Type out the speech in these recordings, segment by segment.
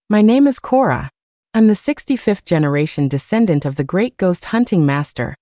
My name is Cora. I'm the 65th generation descendant of the great ghost hunting master,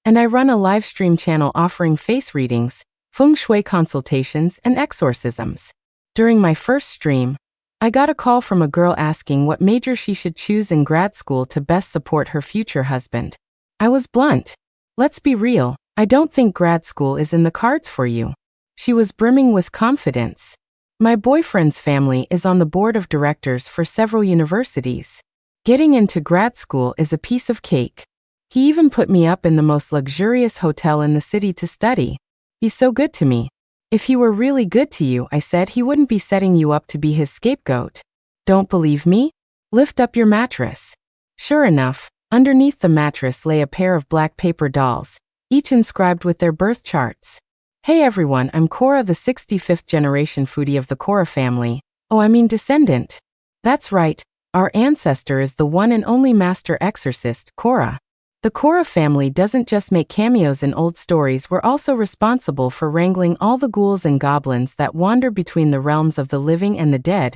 and I run a live stream channel offering face readings, feng shui consultations, and exorcisms. During my first stream, I got a call from a girl asking what major she should choose in grad school to best support her future husband. I was blunt. Let's be real, I don't think grad school is in the cards for you. She was brimming with confidence. My boyfriend's family is on the board of directors for several universities. Getting into grad school is a piece of cake. He even put me up in the most luxurious hotel in the city to study. He's so good to me. If he were really good to you, I said, he wouldn't be setting you up to be his scapegoat. Don't believe me? Lift up your mattress. Sure enough, underneath the mattress lay a pair of black paper dolls, each inscribed with their birth charts. Hey everyone, I'm Cora, the 65th generation foodie of the Cora family. Descendant. That's right, our ancestor is the one and only master exorcist, Cora. The Cora family doesn't just make cameos in old stories, we're also responsible for wrangling all the ghouls and goblins that wander between the realms of the living and the dead,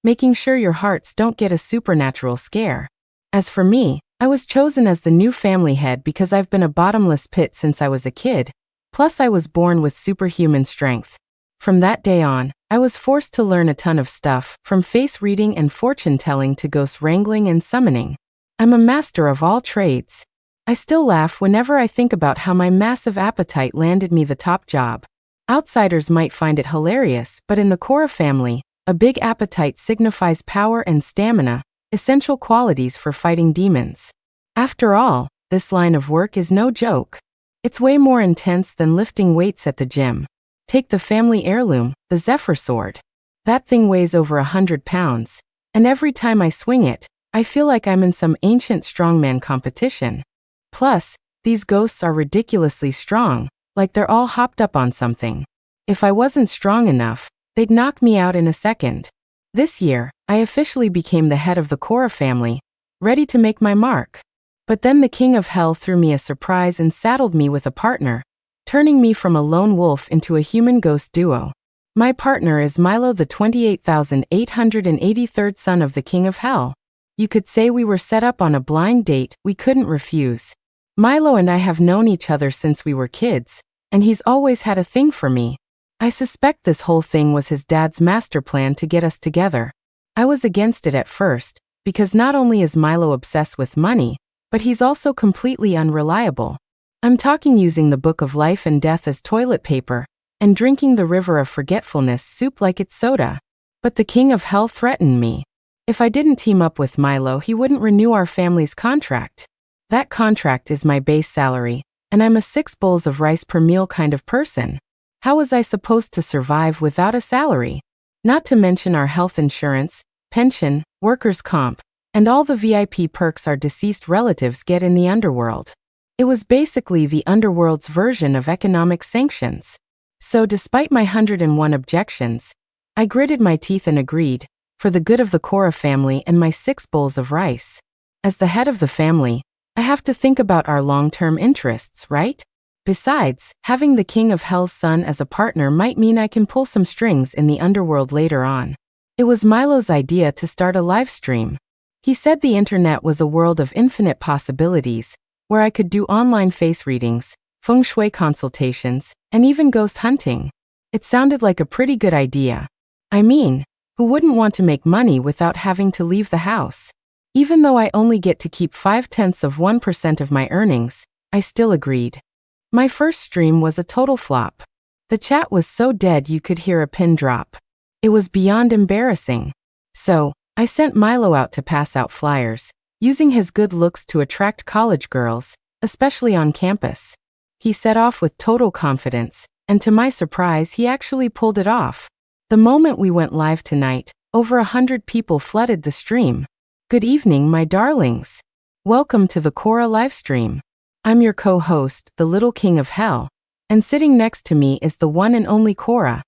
making sure your hearts don't get a supernatural scare. As for me, I was chosen as the new family head because I've been a bottomless pit since I was a kid, plus I was born with superhuman strength. From that day on, I was forced to learn a ton of stuff, from face reading and fortune telling to ghost wrangling and summoning. I'm a master of all trades. I still laugh whenever I think about how my massive appetite landed me the top job. Outsiders might find it hilarious, but in the Cora family, a big appetite signifies power and stamina, essential qualities for fighting demons. After all, this line of work is no joke. It's way more intense than lifting weights at the gym. Take the family heirloom, the Zephyr sword. That thing weighs over 100 pounds, and every time I swing it, I feel like I'm in some ancient strongman competition. Plus, these ghosts are ridiculously strong, like they're all hopped up on something. If I wasn't strong enough, they'd knock me out in a second. This year, I officially became the head of the Cora family, ready to make my mark. But then the King of Hell threw me a surprise and saddled me with a partner, turning me from a lone wolf into a human-ghost duo. My partner is Milo, the 28,883rd son of the King of Hell. You could say we were set up on a blind date we couldn't refuse. Milo and I have known each other since we were kids, and he's always had a thing for me. I suspect this whole thing was his dad's master plan to get us together. I was against it at first, because not only is Milo obsessed with money, but he's also completely unreliable. I'm talking using the Book of Life and Death as toilet paper, and drinking the river of forgetfulness soup like it's soda. But the King of Hell threatened me. If I didn't team up with Milo, he wouldn't renew our family's contract. That contract is my base salary, and I'm a 6 bowls of rice per meal kind of person. How was I supposed to survive without a salary? Not to mention our health insurance, pension, workers' comp, and all the VIP perks our deceased relatives get in the underworld. It was basically the underworld's version of economic sanctions. So despite my 101 objections, I gritted my teeth and agreed, for the good of the Cora family and my 6 bowls of rice. As the head of the family, I have to think about our long-term interests, right? Besides, having the King of Hell's son as a partner might mean I can pull some strings in the underworld later on. It was Milo's idea to start a live stream. He said the internet was a world of infinite possibilities, where I could do online face readings, feng shui consultations, and even ghost hunting. It sounded like a pretty good idea. I mean, who wouldn't want to make money without having to leave the house? Even though I only get to keep 0.5% of my earnings, I still agreed. My first stream was a total flop. The chat was so dead you could hear a pin drop. It was beyond embarrassing. So, I sent Milo out to pass out flyers, using his good looks to attract college girls, especially on campus. He set off with total confidence, and to my surprise, he actually pulled it off. The moment we went live tonight, over 100 people flooded the stream. Good evening, my darlings. Welcome to the Cora livestream. I'm your co-host, the Little King of Hell, and sitting next to me is the one and only Cora,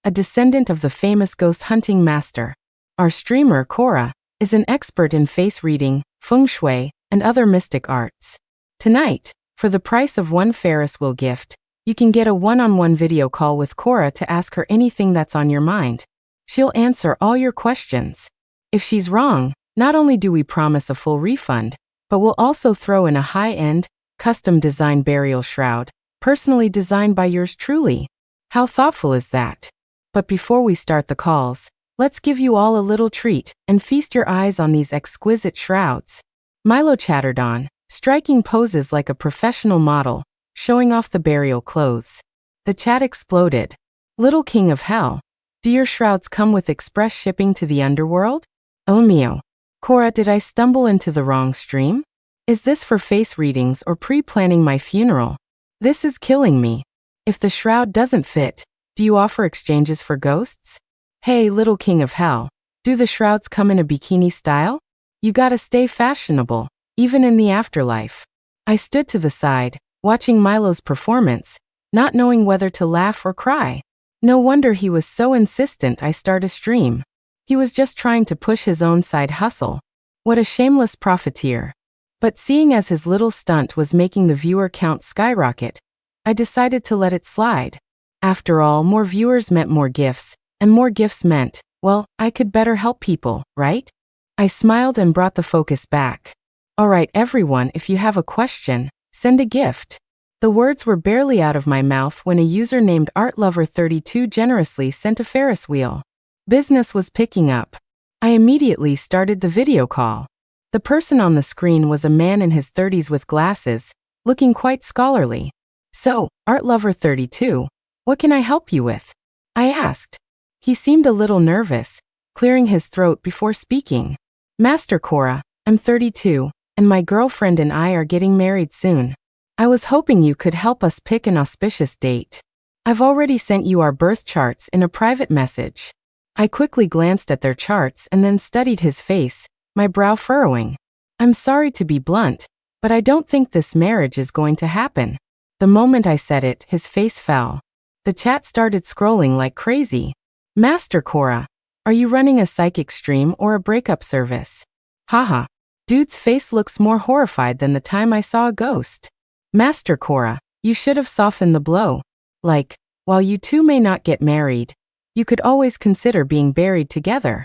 a descendant of the famous ghost hunting master. Our streamer, Cora, is an expert in face reading, feng shui, and other mystic arts. Tonight, for the price of one Ferris wheel gift, you can get a one-on-one video call with Cora to ask her anything that's on your mind. She'll answer all your questions. If she's wrong, Not only do we promise a full refund, but we'll also throw in a high-end, custom-designed burial shroud, personally designed by yours truly. How thoughtful is that? But before we start the calls, let's give you all a little treat and feast your eyes on these exquisite shrouds. Milo chattered on, striking poses like a professional model, showing off the burial clothes. The chat exploded. Little king of hell, do your shrouds come with express shipping to the underworld? Oh mio. Cora, did I stumble into the wrong stream? Is this for face readings or pre-planning my funeral? This is killing me. If the shroud doesn't fit, do you offer exchanges for ghosts? Hey, little king of hell, do the shrouds come in a bikini style? You gotta stay fashionable, even in the afterlife. I stood to the side, watching Milo's performance, not knowing whether to laugh or cry. No wonder he was so insistent I start a stream. He was just trying to push his own side hustle. What a shameless profiteer. But seeing as his little stunt was making the viewer count skyrocket, I decided to let it slide. After all, more viewers meant more gifts, and more gifts meant, well, I could better help people, right? I smiled and brought the focus back. Alright everyone, if you have a question, send a gift. The words were barely out of my mouth when a user named ArtLover32 generously sent a Ferris wheel. Business was picking up. I immediately started the video call. The person on the screen was a man in his 30s with glasses, looking quite scholarly. So, ArtLover32, what can I help you with? I asked. He seemed a little nervous, clearing his throat before speaking. Master Cora, I'm 32, and my girlfriend and I are getting married soon. I was hoping you could help us pick an auspicious date. I've already sent you our birth charts in a private message. I quickly glanced at their charts and then studied his face, my brow furrowing. I'm sorry to be blunt, but I don't think this marriage is going to happen. The moment I said it, his face fell. The chat started scrolling like crazy. Master Cora, are you running a psychic stream or a breakup service? Haha. Dude's face looks more horrified than the time I saw a ghost. Master Cora, you should have softened the blow. Like, while you two may not get married, you could always consider being buried together.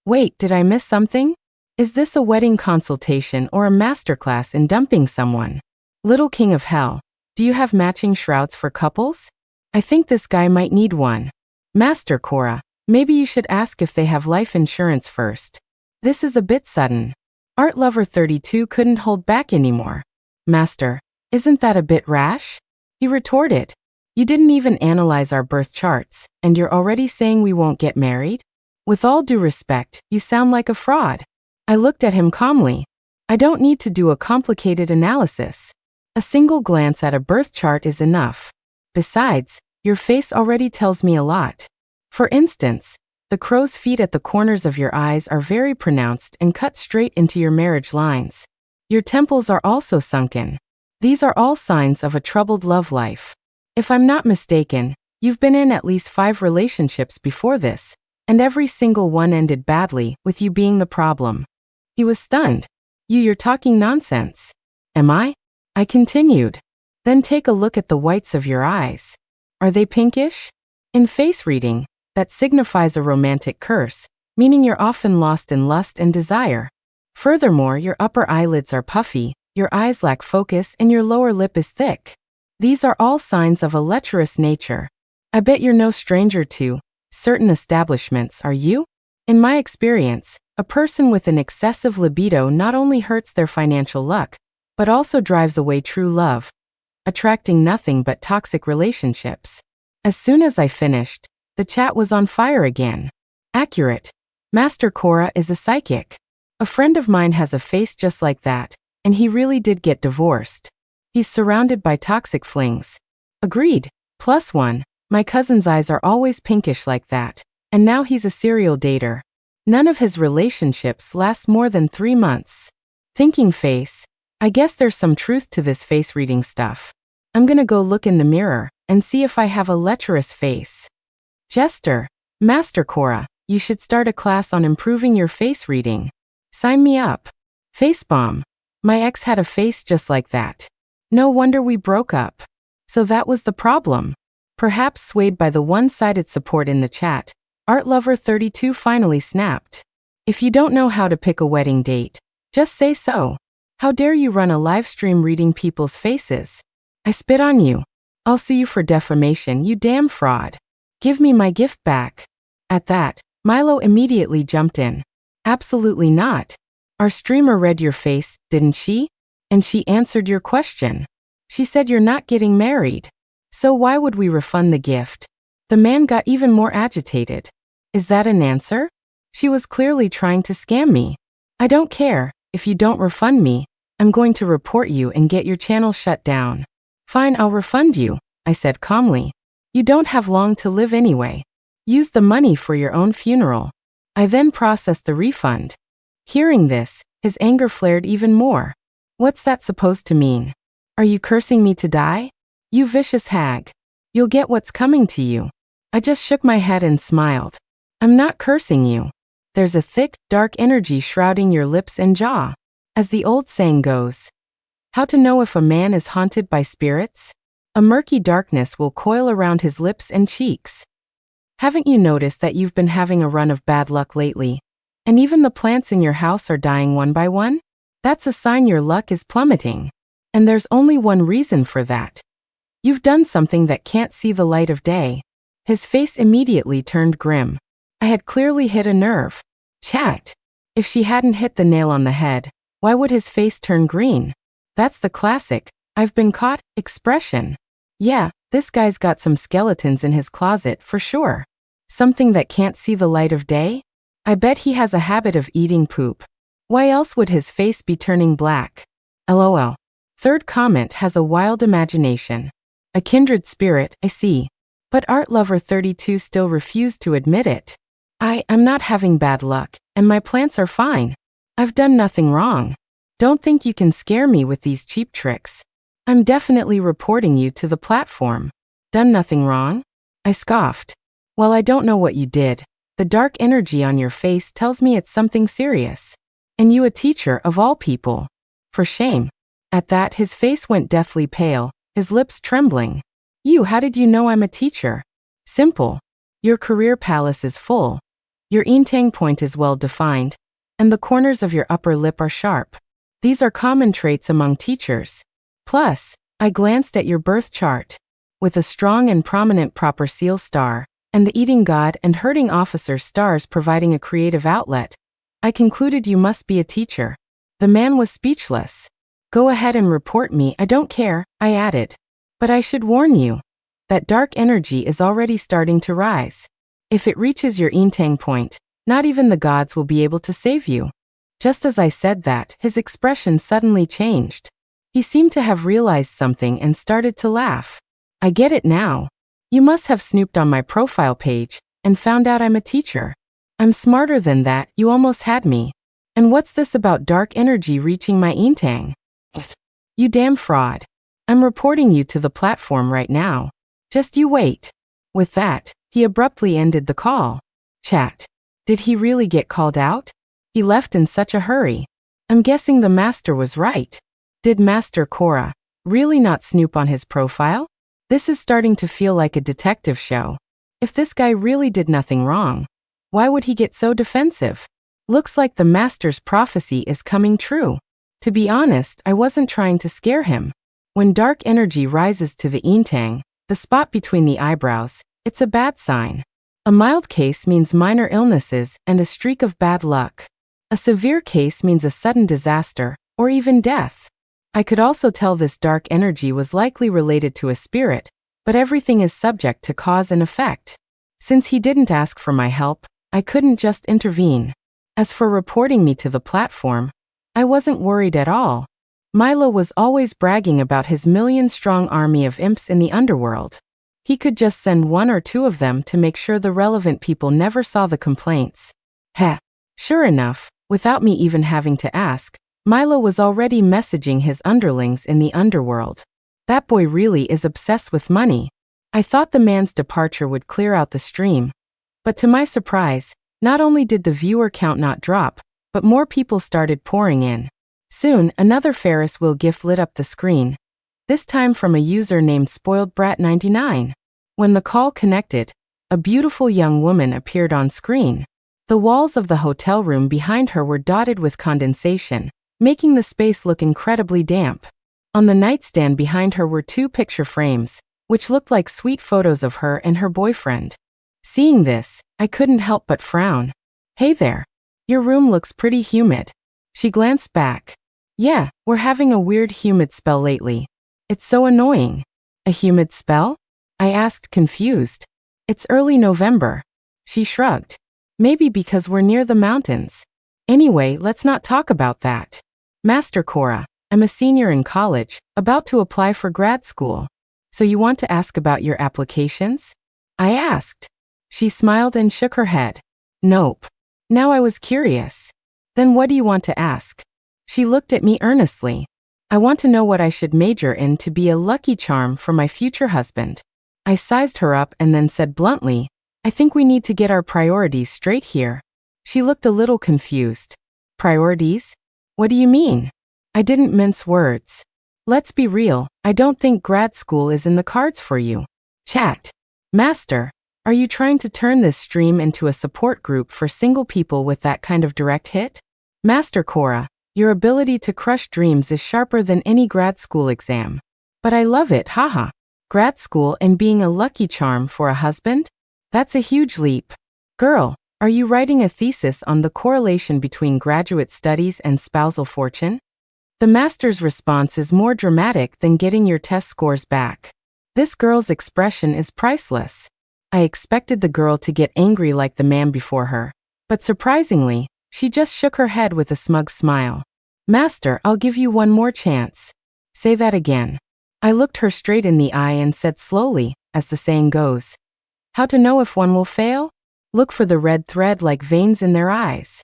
Wait, did I miss something? Is this a wedding consultation or a masterclass in dumping someone? Little king of hell, do you have matching shrouds for couples? I think this guy might need one. Master Cora, maybe you should ask if they have life insurance first. This is a bit sudden. ArtLover32 couldn't hold back anymore. Master, isn't that a bit rash? He retorted. You didn't even analyze our birth charts, and you're already saying we won't get married? With all due respect, you sound like a fraud. I looked at him calmly. I don't need to do a complicated analysis. A single glance at a birth chart is enough. Besides, your face already tells me a lot. For instance, the crow's feet at the corners of your eyes are very pronounced and cut straight into your marriage lines. Your temples are also sunken. These are all signs of a troubled love life. If I'm not mistaken, you've been in at least 5 relationships before this, and every single one ended badly, with you being the problem. He was stunned. You're talking nonsense. Am I? I continued. Then take a look at the whites of your eyes. Are they pinkish? In face reading, that signifies a romantic curse, meaning you're often lost in lust and desire. Furthermore, your upper eyelids are puffy, your eyes lack focus, and your lower lip is thick. These are all signs of a lecherous nature. I bet you're no stranger to certain establishments, are you? In my experience, a person with an excessive libido not only hurts their financial luck, but also drives away true love, attracting nothing but toxic relationships. As soon as I finished, the chat was on fire again. Accurate. Master Cora is a psychic. A friend of mine has a face just like that, and he really did get divorced. He's surrounded by toxic flings. Agreed. +1, my cousin's eyes are always pinkish like that, and now he's a serial dater. None of his relationships last more than 3 months. Thinking face, I guess there's some truth to this face reading stuff. I'm gonna go look in the mirror and see if I have a lecherous face. Jester, Master Cora, you should start a class on improving your face reading. Sign me up. Facebomb. My ex had a face just like that. No wonder we broke up. So that was the problem. Perhaps swayed by the one-sided support in the chat, ArtLover32 finally snapped. If you don't know how to pick a wedding date, just say so. How dare you run a live stream reading people's faces? I spit on you. I'll sue you for defamation, you damn fraud. Give me my gift back. At that, Milo immediately jumped in. Absolutely not. Our streamer read your face, didn't she? And she answered your question. She said you're not getting married. So why would we refund the gift? The man got even more agitated. Is that an answer? She was clearly trying to scam me. I don't care. If you don't refund me, I'm going to report you and get your channel shut down. Fine, I'll refund you, I said calmly. You don't have long to live anyway. Use the money for your own funeral. I then processed the refund. Hearing this, his anger flared even more. What's that supposed to mean? Are you cursing me to die? You vicious hag. You'll get what's coming to you. I just shook my head and smiled. I'm not cursing you. There's a thick, dark energy shrouding your lips and jaw. As the old saying goes, how to know if a man is haunted by spirits? A murky darkness will coil around his lips and cheeks. Haven't you noticed that you've been having a run of bad luck lately? And even the plants in your house are dying one by one? That's a sign your luck is plummeting. And there's only one reason for that. You've done something that can't see the light of day. His face immediately turned grim. I had clearly hit a nerve. Chat. If she hadn't hit the nail on the head, why would his face turn green? That's the classic, I've been caught, expression. Yeah, this guy's got some skeletons in his closet for sure. Something that can't see the light of day? I bet he has a habit of eating poop. Why else would his face be turning black? LOL. Third comment has a wild imagination. A kindred spirit, I see. But Art Lover 32 still refused to admit it. I'm not having bad luck, and my plants are fine. I've done nothing wrong. Don't think you can scare me with these cheap tricks. I'm definitely reporting you to the platform. Done nothing wrong? I scoffed. Well, I don't know what you did. The dark energy on your face tells me it's something serious. And you a teacher of all people. For shame. At that, his face went deathly pale, his lips trembling. How did you know I'm a teacher? Simple. Your career palace is full. Your intang point is well defined, and the corners of your upper lip are sharp. These are common traits among teachers. Plus, I glanced at your birth chart. With a strong and prominent proper seal star, and the eating god and hurting officer stars providing a creative outlet, I concluded you must be a teacher. The man was speechless. Go ahead and report me, I don't care, I added. But I should warn you. That dark energy is already starting to rise. If it reaches your intang point, not even the gods will be able to save you. Just as I said that, his expression suddenly changed. He seemed to have realized something and started to laugh. I get it now. You must have snooped on my profile page and found out I'm a teacher. I'm smarter than that, you almost had me. And what's this about dark energy reaching my intang? You damn fraud. I'm reporting you to the platform right now. Just you wait. With that, he abruptly ended the call. Chat. Did he really get called out? He left in such a hurry. I'm guessing the master was right. Did Master Cora really not snoop on his profile? This is starting to feel like a detective show. If this guy really did nothing wrong, why would he get so defensive? Looks like the master's prophecy is coming true. To be honest, I wasn't trying to scare him. When dark energy rises to the intang, the spot between the eyebrows, it's a bad sign. A mild case means minor illnesses and a streak of bad luck. A severe case means a sudden disaster, or even death. I could also tell this dark energy was likely related to a spirit, but everything is subject to cause and effect. Since he didn't ask for my help, I couldn't just intervene. As for reporting me to the platform, I wasn't worried at all. Milo was always bragging about his million-strong army of imps in the underworld. He could just send one or two of them to make sure the relevant people never saw the complaints. Heh. Sure enough, without me even having to ask, Milo was already messaging his underlings in the underworld. That boy really is obsessed with money. I thought the man's departure would clear out the stream. But to my surprise, not only did the viewer count not drop, but more people started pouring in. Soon, another Ferris wheel GIF lit up the screen, this time from a user named SpoiledBrat99. When the call connected, a beautiful young woman appeared on screen. The walls of the hotel room behind her were dotted with condensation, making the space look incredibly damp. On the nightstand behind her were 2 picture frames, which looked like sweet photos of her and her boyfriend. Seeing this, I couldn't help but frown. "Hey there. Your room looks pretty humid." She glanced back. "Yeah, we're having a weird humid spell lately. It's so annoying." "A humid spell?" I asked, confused. "It's early November." She shrugged. "Maybe because we're near the mountains. Anyway, let's not talk about that. Master Cora, I'm a senior in college, about to apply for grad school. So you want to ask about your applications?" I asked. She smiled and shook her head. "Nope." Now I was curious. "Then what do you want to ask?" She looked at me earnestly. "I want to know what I should major in to be a lucky charm for my future husband." I sized her up and then said bluntly, "I think we need to get our priorities straight here." She looked a little confused. "Priorities? What do you mean?" I didn't mince words. "Let's be real, I don't think grad school is in the cards for you." Chat. "Master, are you trying to turn this stream into a support group for single people with that kind of direct hit?" "Master Cora, your ability to crush dreams is sharper than any grad school exam." "But I love it, haha. Grad school and being a lucky charm for a husband? That's a huge leap. Girl, are you writing a thesis on the correlation between graduate studies and spousal fortune?" The master's response is more dramatic than getting your test scores back. This girl's expression is priceless. I expected the girl to get angry like the man before her, but surprisingly, she just shook her head with a smug smile. "Master, I'll give you one more chance." "Say that again." I looked her straight in the eye and said slowly, as the saying goes, "How to know if one will fail? Look for the red thread like veins in their eyes."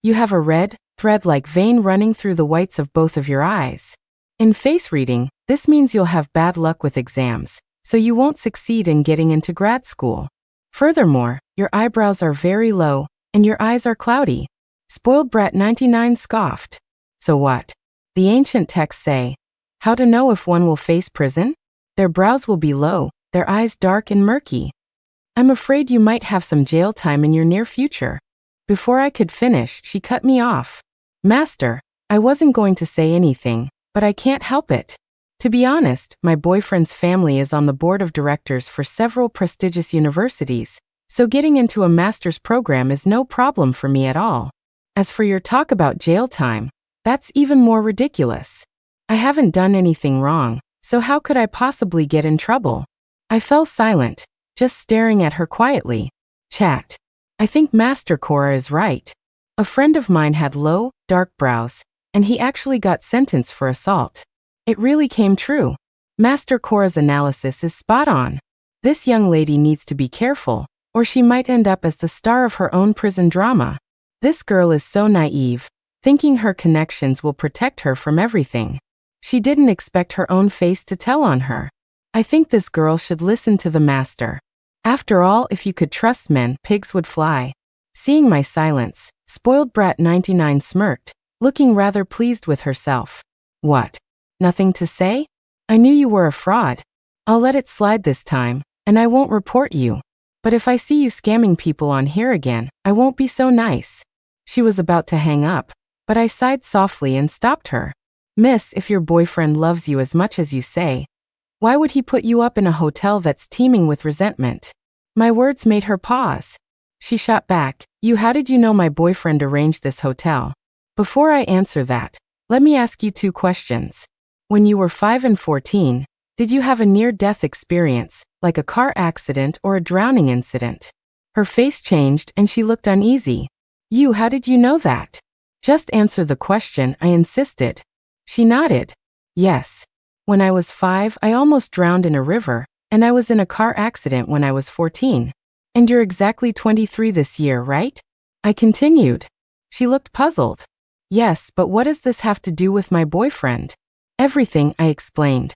You have a red thread like vein running through the whites of both of your eyes. In face reading, this means you'll have bad luck with exams, so you won't succeed in getting into grad school. Furthermore, your eyebrows are very low, and your eyes are cloudy. Spoiled Brat 99 scoffed. "So what? The ancient texts say, how to know if one will face prison? Their brows will be low, their eyes dark and murky. I'm afraid you might have some jail time in your near future." Before I could finish, she cut me off. "Master, I wasn't going to say anything, but I can't help it. To be honest, my boyfriend's family is on the board of directors for several prestigious universities, so getting into a master's program is no problem for me at all. As for your talk about jail time, that's even more ridiculous. I haven't done anything wrong, so how could I possibly get in trouble?" I fell silent, just staring at her quietly. Chat. I think Master Cora is right. A friend of mine had low, dark brows, and he actually got sentenced for assault. It really came true. Master Cora's analysis is spot on. This young lady needs to be careful, or she might end up as the star of her own prison drama. This girl is so naive, thinking her connections will protect her from everything. She didn't expect her own face to tell on her. I think this girl should listen to the master. After all, if you could trust men, pigs would fly. Seeing my silence, Spoiled Brat 99 smirked, looking rather pleased with herself. "What? Nothing to say? I knew you were a fraud. I'll let it slide this time, and I won't report you. But if I see you scamming people on here again, I won't be so nice." She was about to hang up, but I sighed softly and stopped her. "Miss, if your boyfriend loves you as much as you say, why would he put you up in a hotel that's teeming with resentment?" My words made her pause. She shot back, how did you know my boyfriend arranged this hotel?" Before I answer that, let me ask you 2 questions. When you were 5 and 14, did you have a near-death experience, like a car accident or a drowning incident?" Her face changed and she looked uneasy. How did you know that?" "Just answer the question," I insisted. She nodded. "Yes. When I was 5, I almost drowned in a river, and I was in a car accident when I was 14. And you're exactly 23 this year, right?" I continued. She looked puzzled. "Yes, but what does this have to do with my boyfriend?" "Everything," I explained.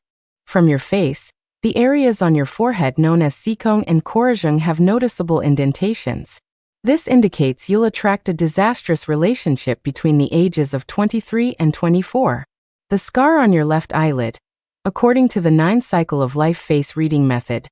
"From your face, the areas on your forehead known as Sikong and Korajung have noticeable indentations. This indicates you'll attract a disastrous relationship between the ages of 23 and 24. The scar on your left eyelid, according to the 9 cycle of life face reading method,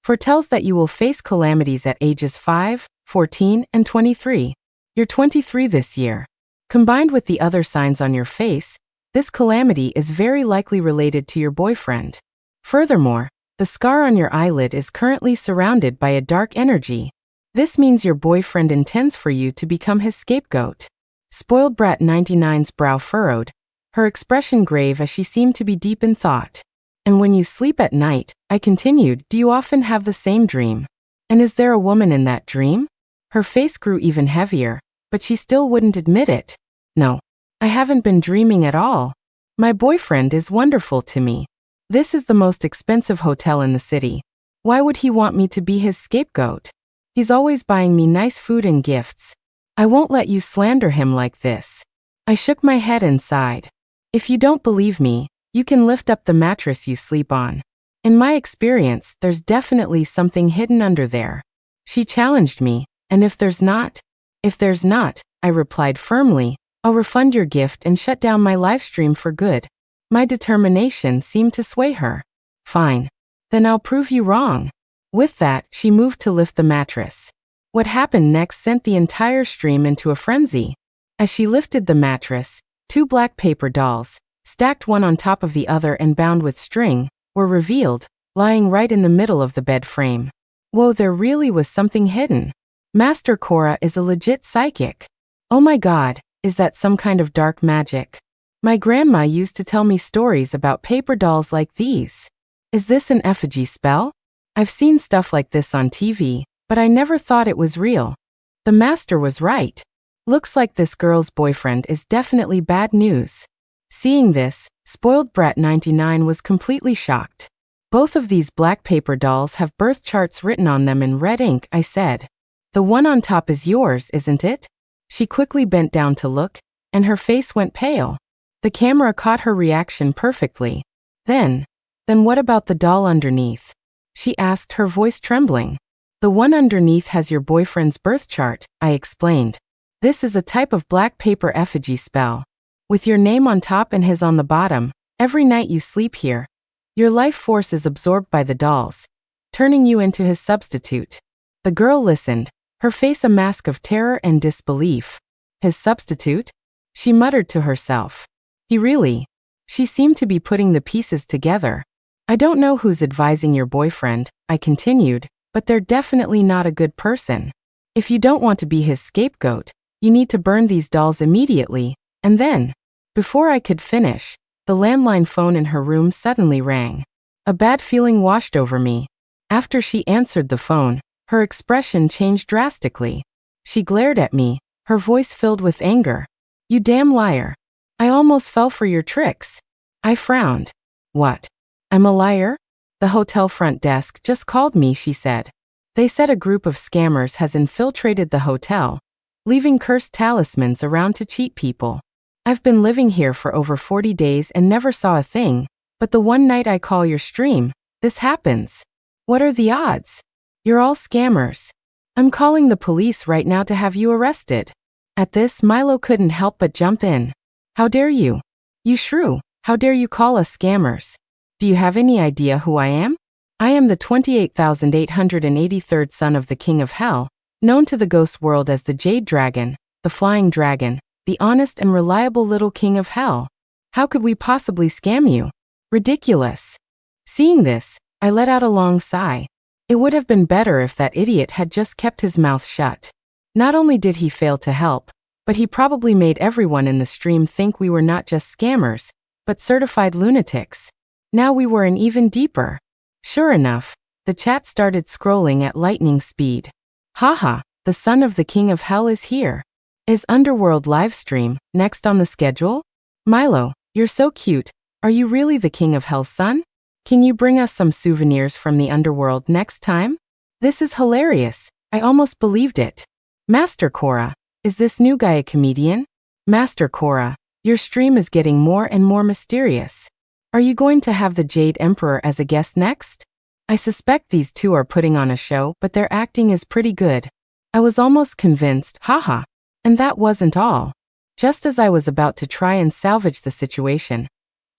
foretells that you will face calamities at ages 5, 14, and 23. You're 23 this year. Combined with the other signs on your face, this calamity is very likely related to your boyfriend. Furthermore, the scar on your eyelid is currently surrounded by a dark energy. This means your boyfriend intends for you to become his scapegoat. Spoiled Brat 99's brow furrowed, her expression grave as she seemed to be deep in thought. And when you sleep at night, I continued, do you often have the same dream? And is there a woman in that dream? Her face grew even heavier, but she still wouldn't admit it. No, I haven't been dreaming at all. My boyfriend is wonderful to me. This is the most expensive hotel in the city. Why would he want me to be his scapegoat? He's always buying me nice food and gifts. I won't let you slander him like this. I shook my head and sighed. If you don't believe me, you can lift up the mattress you sleep on. In my experience, there's definitely something hidden under there. She challenged me, and if there's not, I replied firmly, I'll refund your gift and shut down my live stream for good. My determination seemed to sway her. Fine. Then I'll prove you wrong. With that, she moved to lift the mattress. What happened next sent the entire stream into a frenzy. As she lifted the mattress, 2 black paper dolls, stacked one on top of the other and bound with string, were revealed, lying right in the middle of the bed frame. Whoa, there really was something hidden. Master Cora is a legit psychic. Oh my god, is that some kind of dark magic? My grandma used to tell me stories about paper dolls like these. Is this an effigy spell? I've seen stuff like this on TV, but I never thought it was real. The master was right. Looks like this girl's boyfriend is definitely bad news. Seeing this, Spoiled Brat 99 was completely shocked. Both of these black paper dolls have birth charts written on them in red ink, I said. The one on top is yours, isn't it? She quickly bent down to look, and her face went pale. The camera caught her reaction perfectly. Then what about the doll underneath? She asked, her voice trembling. The one underneath has your boyfriend's birth chart, I explained. This is a type of black paper effigy spell. With your name on top and his on the bottom, every night you sleep here, your life force is absorbed by the dolls, turning you into his substitute. The girl listened, her face a mask of terror and disbelief. His substitute? She muttered to herself. He really? She seemed to be putting the pieces together. I don't know who's advising your boyfriend, I continued, but they're definitely not a good person. If you don't want to be his scapegoat, you need to burn these dolls immediately, and then. Before I could finish, the landline phone in her room suddenly rang. A bad feeling washed over me. After she answered the phone, her expression changed drastically. She glared at me, her voice filled with anger. You damn liar. I almost fell for your tricks. I frowned. What? I'm a liar? The hotel front desk just called me, she said. They said a group of scammers has infiltrated the hotel, leaving cursed talismans around to cheat people. I've been living here for over 40 days and never saw a thing, but the one night I call your stream, this happens. What are the odds? You're all scammers. I'm calling the police right now to have you arrested. At this, Milo couldn't help but jump in. How dare you? You shrew, how dare you call us scammers? Do you have any idea who I am? I am the 28,883rd son of the King of Hell, known to the ghost world as the Jade Dragon, the Flying Dragon, the honest and reliable little King of Hell. How could we possibly scam you? Ridiculous. Seeing this, I let out a long sigh. It would have been better if that idiot had just kept his mouth shut. Not only did he fail to help, but he probably made everyone in the stream think we were not just scammers, but certified lunatics. Now we were in even deeper. Sure enough, the chat started scrolling at lightning speed. Haha, the son of the King of Hell is here. Is Underworld livestream next on the schedule? Milo, you're so cute. Are you really the King of Hell's son? Can you bring us some souvenirs from the Underworld next time? This is hilarious. I almost believed it. Master Cora, is this new guy a comedian? Master Cora, your stream is getting more and more mysterious. Are you going to have the Jade Emperor as a guest next? I suspect these two are putting on a show, but their acting is pretty good. I was almost convinced, haha. And that wasn't all. Just as I was about to try and salvage the situation,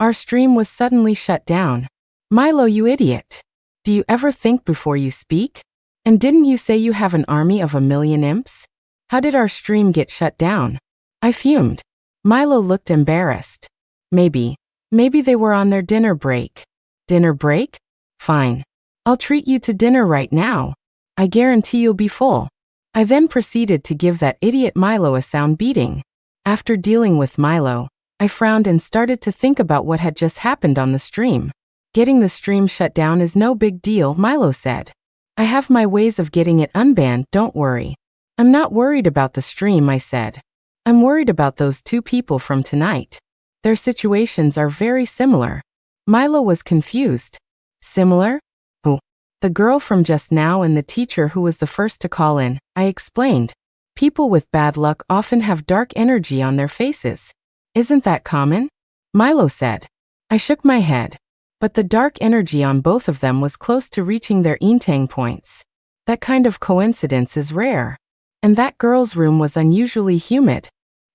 our stream was suddenly shut down. Milo, you idiot. Do you ever think before you speak? And didn't you say you have an army of 1,000,000 imps? How did our stream get shut down? I fumed. Milo looked embarrassed. Maybe they were on their dinner break. Dinner break? Fine. I'll treat you to dinner right now. I guarantee you'll be full. I then proceeded to give that idiot Milo a sound beating. After dealing with Milo, I frowned and started to think about what had just happened on the stream. Getting the stream shut down is no big deal, Milo said. I have my ways of getting it unbanned, don't worry. I'm not worried about the stream, I said. I'm worried about those two people from tonight. Their situations are very similar. Milo was confused. Similar? Who? The girl from just now and the teacher who was the first to call in, I explained. People with bad luck often have dark energy on their faces. Isn't that common? Milo said. I shook my head. But the dark energy on both of them was close to reaching their Intang points. That kind of coincidence is rare. And that girl's room was unusually humid.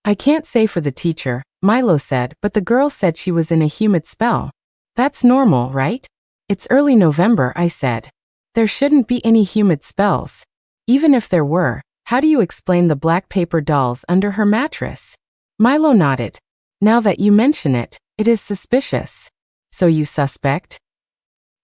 I can't say for the teacher, Milo said, but the girl said she was in a humid spell. That's normal, right? It's early November, I said. There shouldn't be any humid spells. Even if there were, how do you explain the black paper dolls under her mattress? Milo nodded. Now that you mention it, it is suspicious. So you suspect?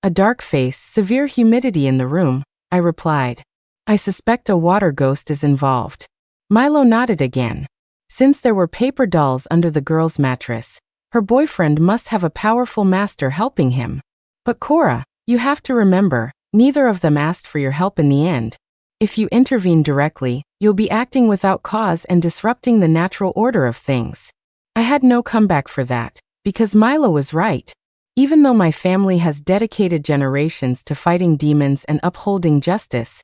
A dark face, severe humidity in the room, I replied. I suspect a water ghost is involved. Milo nodded again. Since there were paper dolls under the girl's mattress, her boyfriend must have a powerful master helping him. But Cora, you have to remember, neither of them asked for your help in the end. If you intervene directly, you'll be acting without cause and disrupting the natural order of things. I had no comeback for that, because Milo was right. Even though my family has dedicated generations to fighting demons and upholding justice,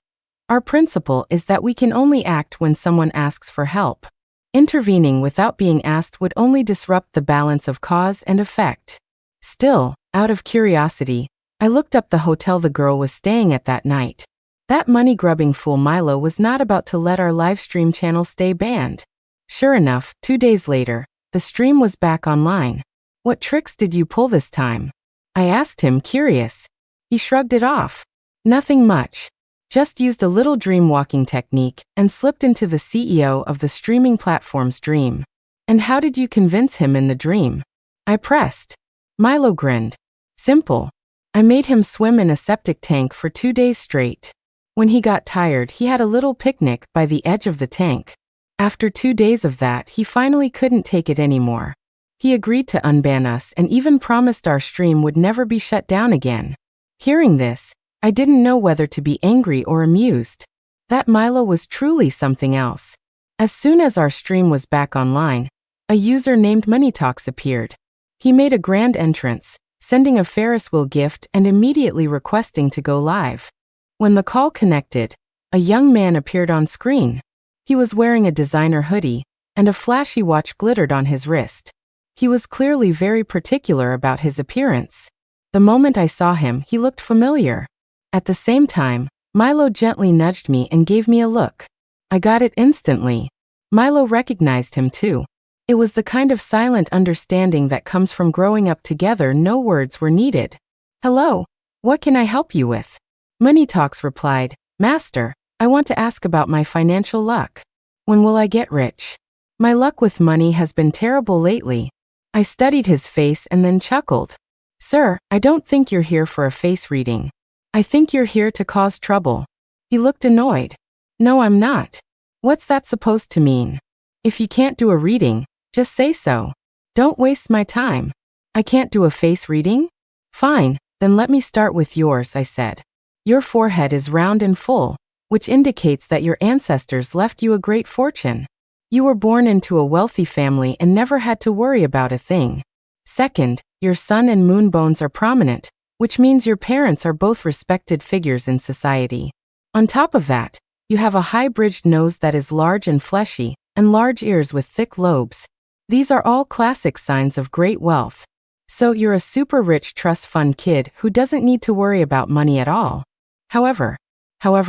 our principle is that we can only act when someone asks for help. Intervening without being asked would only disrupt the balance of cause and effect. Still, out of curiosity, I looked up the hotel the girl was staying at that night. That money-grubbing fool Milo was not about to let our livestream channel stay banned. Sure enough, 2 days later, the stream was back online. What tricks did you pull this time? I asked him, curious. He shrugged it off. Nothing much. Just used a little dream-walking technique and slipped into the CEO of the streaming platform's dream. And how did you convince him in the dream? I pressed. Milo grinned. Simple. I made him swim in a septic tank for 2 days straight. When he got tired, he had a little picnic by the edge of the tank. After 2 days of that, he finally couldn't take it anymore. He agreed to unban us and even promised our stream would never be shut down again. Hearing this, I didn't know whether to be angry or amused. That Milo was truly something else. As soon as our stream was back online, a user named Money Talks appeared. He made a grand entrance, sending a Ferris wheel gift and immediately requesting to go live. When the call connected, a young man appeared on screen. He was wearing a designer hoodie, and a flashy watch glittered on his wrist. He was clearly very particular about his appearance. The moment I saw him, he looked familiar. At the same time, Milo gently nudged me and gave me a look. I got it instantly. Milo recognized him too. It was the kind of silent understanding that comes from growing up together. No words were needed. Hello, what can I help you with? Money Talks replied, Master, I want to ask about my financial luck. When will I get rich? My luck with money has been terrible lately. I studied his face and then chuckled. Sir, I don't think you're here for a face reading. I think you're here to cause trouble. He looked annoyed. No, I'm not. What's that supposed to mean? If you can't do a reading, just say so. Don't waste my time. I can't do a face reading? Fine, then let me start with yours, I said. Your forehead is round and full, which indicates that your ancestors left you a great fortune. You were born into a wealthy family and never had to worry about a thing. Second, your sun and moon bones are prominent, which means your parents are both respected figures in society. On top of that, you have a high-bridged nose that is large and fleshy, and large ears with thick lobes. These are all classic signs of great wealth. So you're a super rich trust fund kid who doesn't need to worry about money at all. However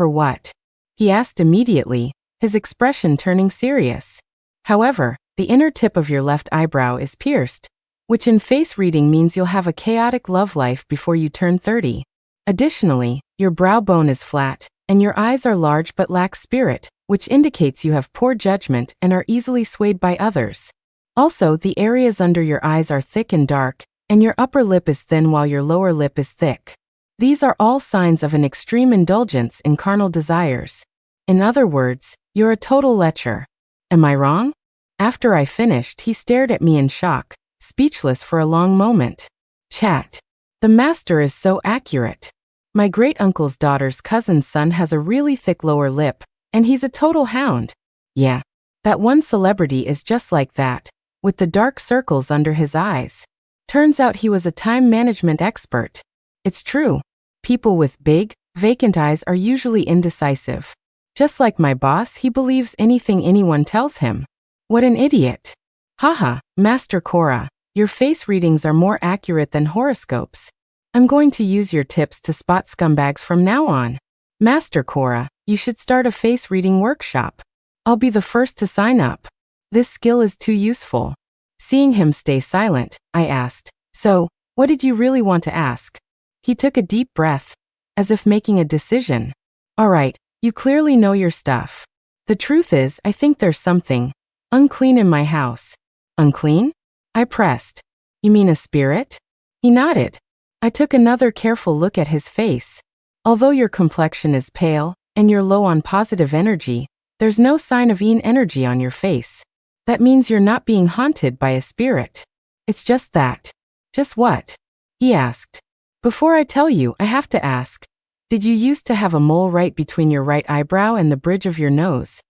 what? He asked immediately, his expression turning serious. However, the inner tip of your left eyebrow is pierced, which in face reading means you'll have a chaotic love life before you turn 30. Additionally, your brow bone is flat, And your eyes are large but lack spirit, which indicates you have poor judgment and are easily swayed by others. Also, the areas under your eyes are thick and dark, and your upper lip is thin while your lower lip is thick. These are all signs of an extreme indulgence in carnal desires. In other words, you're a total lecher. Am I wrong? After I finished, he stared at me in shock, speechless for a long moment. Chat. The master is so accurate. My great-uncle's daughter's cousin's son has a really thick lower lip, and he's a total hound. Yeah. That one celebrity is just like that, with the dark circles under his eyes. Turns out he was a time management expert. It's true. People with big, vacant eyes are usually indecisive. Just like my boss, he believes anything anyone tells him. What an idiot. Haha, Master Cora, your face readings are more accurate than horoscopes. I'm going to use your tips to spot scumbags from now on. Master Cora, you should start a face reading workshop. I'll be the first to sign up. This skill is too useful. Seeing him stay silent, I asked, so, what did you really want to ask? He took a deep breath, as if making a decision. All right, you clearly know your stuff. The truth is, I think there's something unclean in my house. Unclean? I pressed. You mean a spirit? He nodded. I took another careful look at his face. Although your complexion is pale, and you're low on positive energy, there's no sign of yin energy on your face. That means you're not being haunted by a spirit. It's just that. Just what? He asked. Before I tell you, I have to ask. Did you used to have a mole right between your right eyebrow and the bridge of your nose?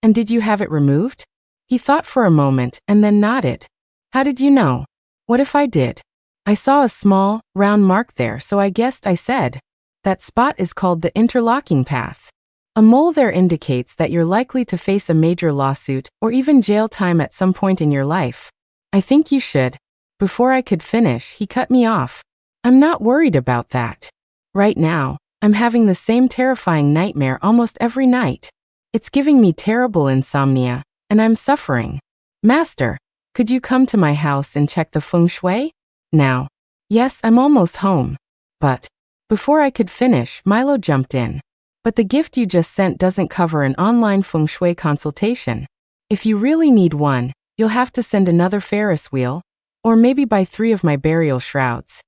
And did you have it removed? He thought for a moment and then nodded. How did you know? What if I did? I saw a small, round mark there, so I guessed. I said. That spot is called the interlocking path. A mole there indicates that you're likely to face a major lawsuit or even jail time at some point in your life. I think you should. Before I could finish, he cut me off. I'm not worried about that. Right now, I'm having the same terrifying nightmare almost every night. It's giving me terrible insomnia, and I'm suffering. Master, could you come to my house and check the feng shui? Now. Yes, I'm almost home. But. Before I could finish, Milo jumped in. But the gift you just sent doesn't cover an online feng shui consultation. If you really need one, you'll have to send another Ferris wheel, or maybe buy 3 of my burial shrouds.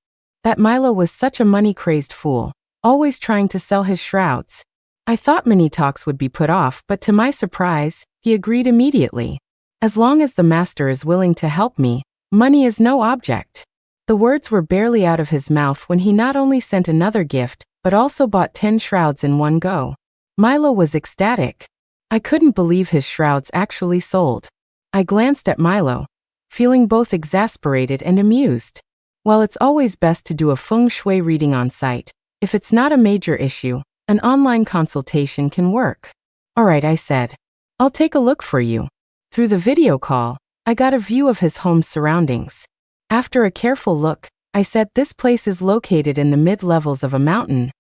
That Milo was such a money-crazed fool, always trying to sell his shrouds. I thought many talks would be put off, but to my surprise, he agreed immediately. As long as the master is willing to help me, money is no object. The words were barely out of his mouth when he not only sent another gift, but also bought 10 shrouds in one go. Milo was ecstatic. I couldn't believe his shrouds actually sold. I glanced at Milo, feeling both exasperated and amused. While it's always best to do a feng shui reading on site, if it's not a major issue, an online consultation can work. All right, I said. I'll take a look for you. Through the video call, I got a view of his home's surroundings. After a careful look, I said this place is located in the mid-levels of a mountain,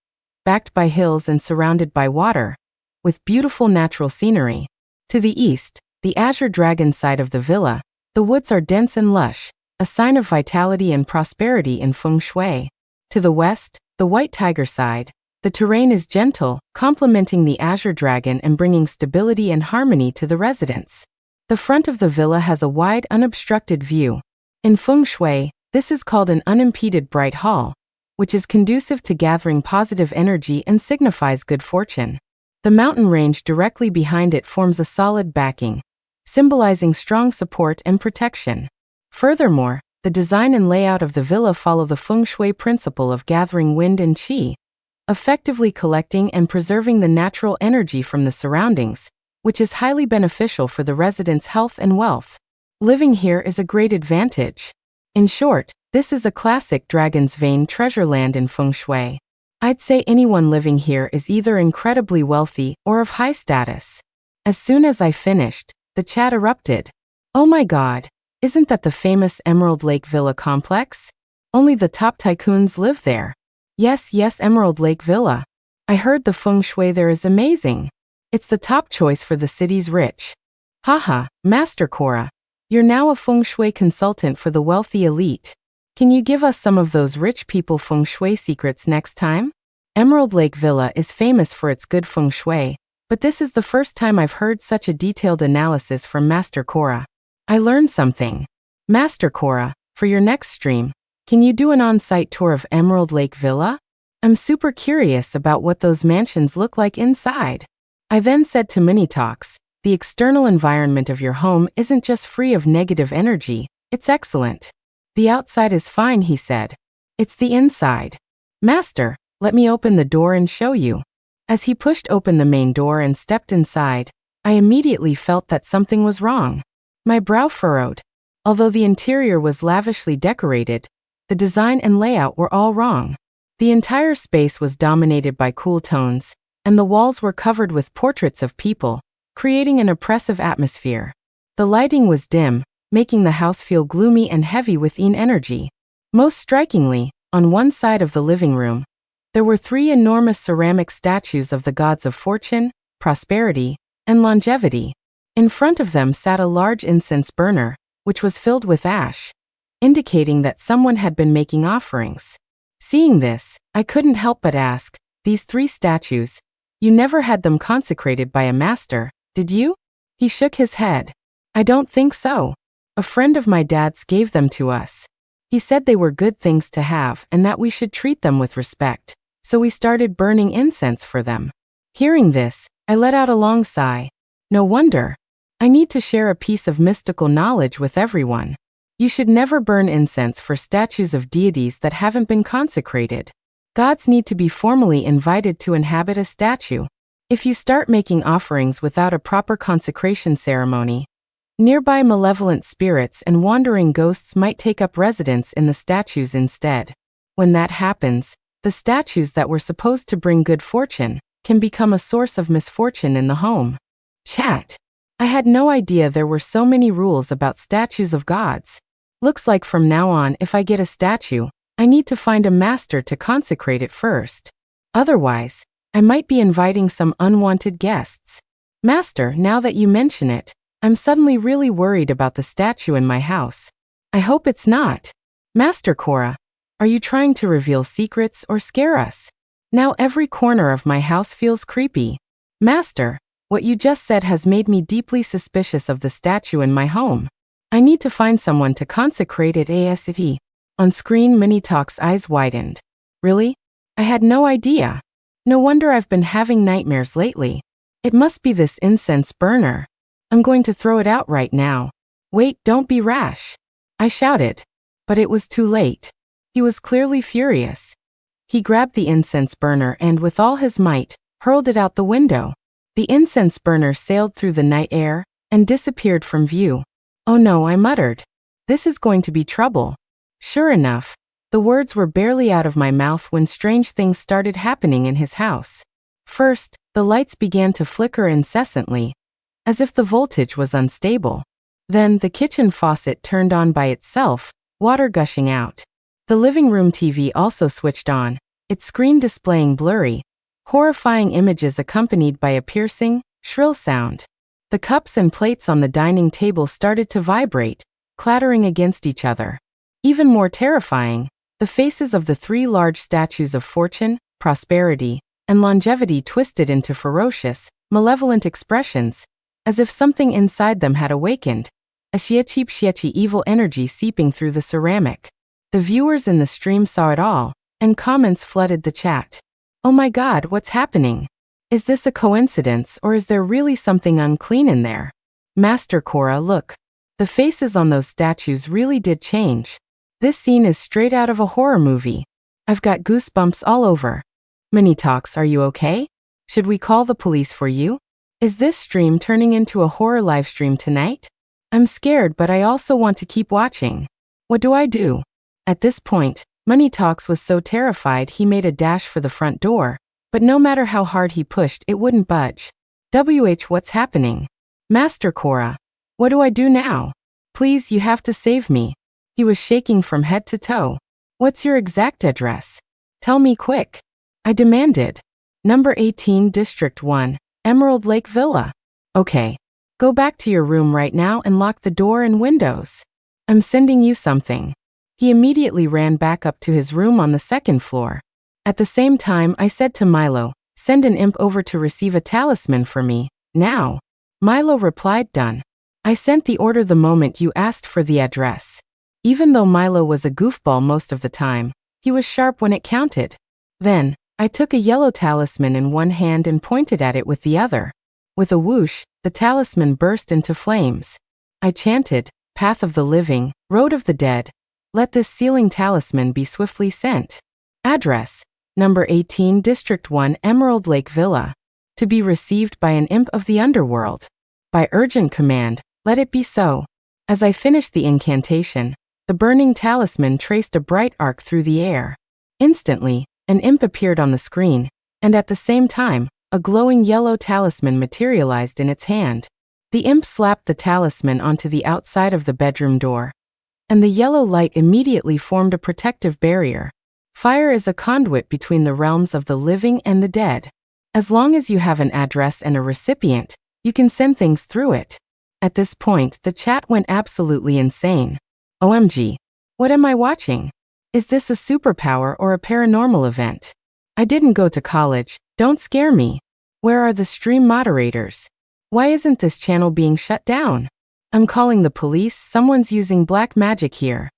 backed by hills and surrounded by water, with beautiful natural scenery. To the east, the azure dragon side of the villa, the woods are dense and lush, a sign of vitality and prosperity in feng shui. To the west, the white tiger side, the terrain is gentle, complementing the azure dragon and bringing stability and harmony to the residents. The front of the villa has a wide, unobstructed view. In feng shui, this is called an unimpeded bright hall, which is conducive to gathering positive energy and signifies good fortune. The mountain range directly behind it forms a solid backing, symbolizing strong support and protection. Furthermore, the design and layout of the villa follow the feng shui principle of gathering wind and qi, effectively collecting and preserving the natural energy from the surroundings, which is highly beneficial for the residents' health and wealth. Living here is a great advantage. In short, this is a classic Dragon's Vein treasure land in feng shui. I'd say anyone living here is either incredibly wealthy or of high status. As soon as I finished, the chat erupted. Oh my god, isn't that the famous Emerald Lake Villa complex? Only the top tycoons live there. Yes, Emerald Lake Villa. I heard the feng shui there is amazing. It's the top choice for the city's rich. Haha, Master Cora. You're now a feng shui consultant for the wealthy elite. Can you give us some of those rich people feng shui secrets next time? Emerald Lake Villa is famous for its good feng shui, but this is the first time I've heard such a detailed analysis from Master Cora. I learned something. Master Cora, for your next stream, can you do an on-site tour of Emerald Lake Villa? I'm super curious about what those mansions look like inside. I then said to Mini Talks, the external environment of your home isn't just free of negative energy, it's excellent. The outside is fine, he said. It's the inside. Master, let me open the door and show you. As he pushed open the main door and stepped inside, I immediately felt that something was wrong. My brow furrowed. Although the interior was lavishly decorated, the design and layout were all wrong. The entire space was dominated by cool tones, and the walls were covered with portraits of people, creating an oppressive atmosphere. The lighting was dim, making the house feel gloomy and heavy with energy. Most strikingly, on one side of the living room, there were 3 enormous ceramic statues of the gods of fortune, prosperity, and longevity. In front of them sat a large incense burner, which was filled with ash, indicating that someone had been making offerings. Seeing this, I couldn't help but ask, these 3 statues, you never had them consecrated by a master, did you? He shook his head. I don't think so. A friend of my dad's gave them to us. He said they were good things to have and that we should treat them with respect, so we started burning incense for them. Hearing this, I let out a long sigh. No wonder. I need to share a piece of mystical knowledge with everyone. You should never burn incense for statues of deities that haven't been consecrated. Gods need to be formally invited to inhabit a statue. If you start making offerings without a proper consecration ceremony, nearby malevolent spirits and wandering ghosts might take up residence in the statues instead. When that happens, the statues that were supposed to bring good fortune can become a source of misfortune in the home. Chat. I had no idea there were so many rules about statues of gods. Looks like from now on, if I get a statue, I need to find a master to consecrate it first. Otherwise, I might be inviting some unwanted guests. Master, now that you mention it, I'm suddenly really worried about the statue in my house. I hope it's not. Master Cora, are you trying to reveal secrets or scare us? Now every corner of my house feels creepy. Master, what you just said has made me deeply suspicious of the statue in my home. I need to find someone to consecrate it ASAP. On screen, Mini Talk's eyes widened. Really? I had no idea. No wonder I've been having nightmares lately. It must be this incense burner. I'm going to throw it out right now. Wait, don't be rash. I shouted. But it was too late. He was clearly furious. He grabbed the incense burner and with all his might, hurled it out the window. The incense burner sailed through the night air and disappeared from view. Oh no, I muttered. This is going to be trouble. Sure enough, the words were barely out of my mouth when strange things started happening in his house. First, the lights began to flicker incessantly, as if the voltage was unstable. Then, the kitchen faucet turned on by itself, water gushing out. The living room TV also switched on, its screen displaying blurry, horrifying images accompanied by a piercing, shrill sound. The cups and plates on the dining table started to vibrate, clattering against each other. Even more terrifying, the faces of the 3 large statues of fortune, prosperity, and longevity twisted into ferocious, malevolent expressions, as if something inside them had awakened, a shiachi evil energy seeping through the ceramic. The viewers in the stream saw it all, and comments flooded the chat. Oh my God, what's happening? Is this a coincidence or is there really something unclean in there? Master Cora, look. The faces on those statues really did change. This scene is straight out of a horror movie. I've got goosebumps all over. Mini Talks, are you okay? Should we call the police for you? Is this stream turning into a horror livestream tonight? I'm scared, but I also want to keep watching. What do I do? At this point, Mini Talks was so terrified he made a dash for the front door, but no matter how hard he pushed, it wouldn't budge. What's happening? Master Cora, what do I do now? Please, you have to save me. He was shaking from head to toe. What's your exact address? Tell me quick. I demanded. Number 18, District 1, Emerald Lake Villa. Okay. Go back to your room right now and lock the door and windows. I'm sending you something. He immediately ran back up to his room on the 2nd floor. At the same time, I said to Milo, "Send an imp over to receive a talisman for me, now." Milo replied, "Done." I sent the order the moment you asked for the address. Even though Milo was a goofball most of the time, he was sharp when it counted. Then, I took a yellow talisman in one hand and pointed at it with the other. With a whoosh, the talisman burst into flames. I chanted, "Path of the living, road of the dead. Let this sealing talisman be swiftly sent. Address, number 18, District 1, Emerald Lake Villa. To be received by an imp of the underworld. By urgent command, let it be so." As I finished the incantation, the burning talisman traced a bright arc through the air. Instantly, an imp appeared on the screen, and at the same time, a glowing yellow talisman materialized in its hand. The imp slapped the talisman onto the outside of the bedroom door, and the yellow light immediately formed a protective barrier. Fire is a conduit between the realms of the living and the dead. As long as you have an address and a recipient, you can send things through it. At this point, the chat went absolutely insane. OMG. What am I watching? Is this a superpower or a paranormal event? I didn't go to college, don't scare me. Where are the stream moderators? Why isn't this channel being shut down? I'm calling the police, someone's using black magic here.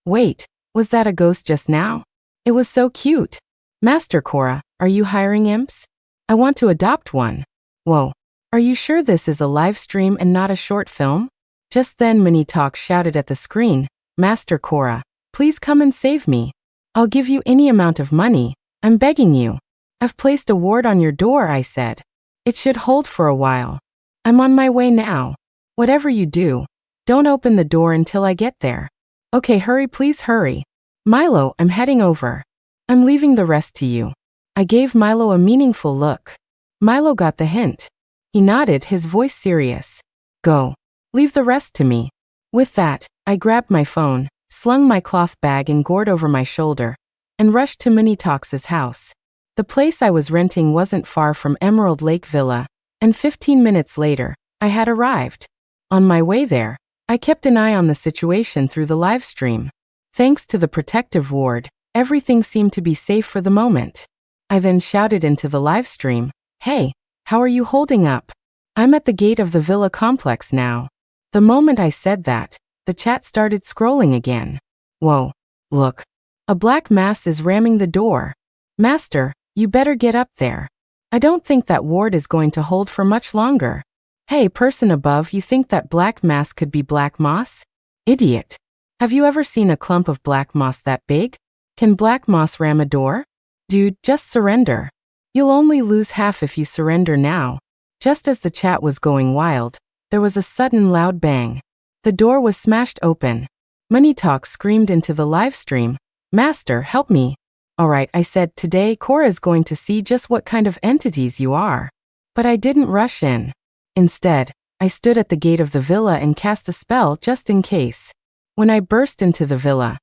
Wait, was that a ghost just now? It was so cute. Master Cora, are you hiring imps? I want to adopt one. Whoa. Are you sure this is a live stream and not a short film? Just then Mini Talk shouted at the screen, "Master Cora, please come and save me. I'll give you any amount of money, I'm begging you." "I've placed a ward on your door," I said. "It should hold for a while. I'm on my way now. Whatever you do, don't open the door until I get there." "Okay, hurry, please hurry." "Milo, I'm heading over. I'm leaving the rest to you." I gave Milo a meaningful look. Milo got the hint. He nodded, his voice serious. "Go. Leave the rest to me." With that, I grabbed my phone, slung my cloth bag and gourd over my shoulder, and rushed to Minitox's house. The place I was renting wasn't far from Emerald Lake Villa, and 15 minutes later, I had arrived. On my way there, I kept an eye on the situation through the live stream. Thanks to the protective ward, everything seemed to be safe for the moment. I then shouted into the live stream, "Hey, how are you holding up? I'm at the gate of the villa complex now." The moment I said that, the chat started scrolling again. Whoa, look. A black mass is ramming the door. "Master, you better get up there. I don't think that ward is going to hold for much longer." "Hey, person above, you think that black mass could be black moss? Idiot. Have you ever seen a clump of black moss that big? Can black moss ram a door? Dude, just surrender. You'll only lose half if you surrender now." Just as the chat was going wild, there was a sudden loud bang. The door was smashed open. Money Talk screamed into the live stream, "Master, help me." "Alright," I said, "today Cora is going to see just what kind of entities you are." But I didn't rush in. Instead, I stood at the gate of the villa and cast a spell just in case. When I burst into the villa,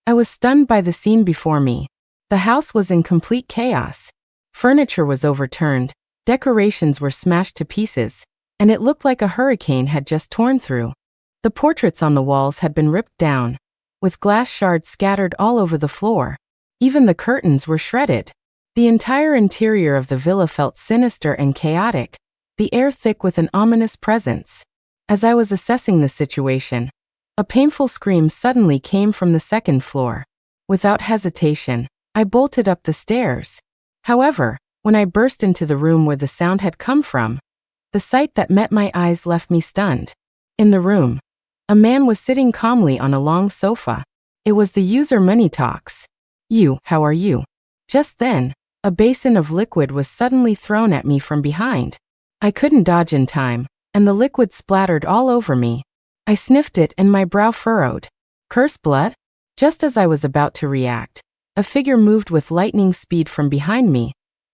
I was stunned by the scene before me. The house was in complete chaos. Furniture was overturned, decorations were smashed to pieces, and it looked like a hurricane had just torn through. The portraits on the walls had been ripped down, with glass shards scattered all over the floor. Even the curtains were shredded. The entire interior of the villa felt sinister and chaotic, the air thick with an ominous presence. As I was assessing the situation, a painful scream suddenly came from the second floor. Without hesitation, I bolted up the stairs. However, when I burst into the room where the sound had come from, the sight that met my eyes left me stunned. In the room, a man was sitting calmly on a long sofa. It was the user Money Talks. "You, how are you?" Just then, a basin of liquid was suddenly thrown at me from behind. I couldn't dodge in time, and the liquid splattered all over me. I sniffed it and my brow furrowed. Curse blood? Just as I was about to react, a figure moved with lightning speed from behind me,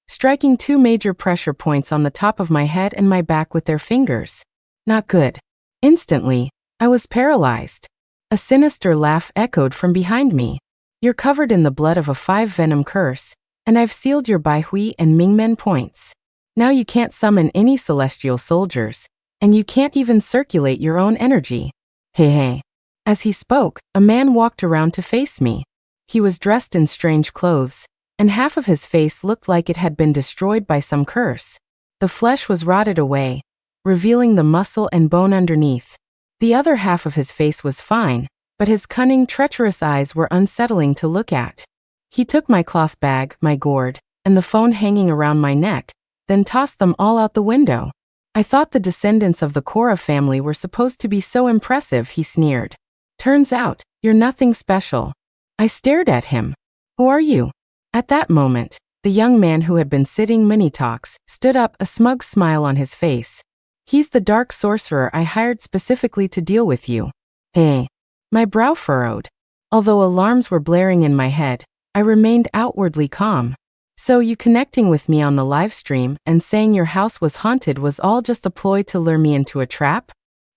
striking 2 major pressure points on the top of my head and my back with their fingers. Not good. Instantly, I was paralyzed. A sinister laugh echoed from behind me. "You're covered in the blood of a 5-venom curse, and I've sealed your Bai Hui and Mingmen points. Now you can't summon any celestial soldiers, and you can't even circulate your own energy. Hey hey." As he spoke, a man walked around to face me. He was dressed in strange clothes, and half of his face looked like it had been destroyed by some curse. The flesh was rotted away, revealing the muscle and bone underneath. The other half of his face was fine, but his cunning, treacherous eyes were unsettling to look at. He took my cloth bag, my gourd, and the phone hanging around my neck, then tossed them all out the window. I thought the descendants of the Cora family were supposed to be so impressive, he sneered. Turns out, you're nothing special. I stared at him. Who are you? At that moment, the young man who had been sitting mini-talks stood up, a smug smile on his face. He's the dark sorcerer I hired specifically to deal with you. Hey. My brow furrowed. Although alarms were blaring in my head, I remained outwardly calm. So you connecting with me on the live stream and saying your house was haunted was all just a ploy to lure me into a trap?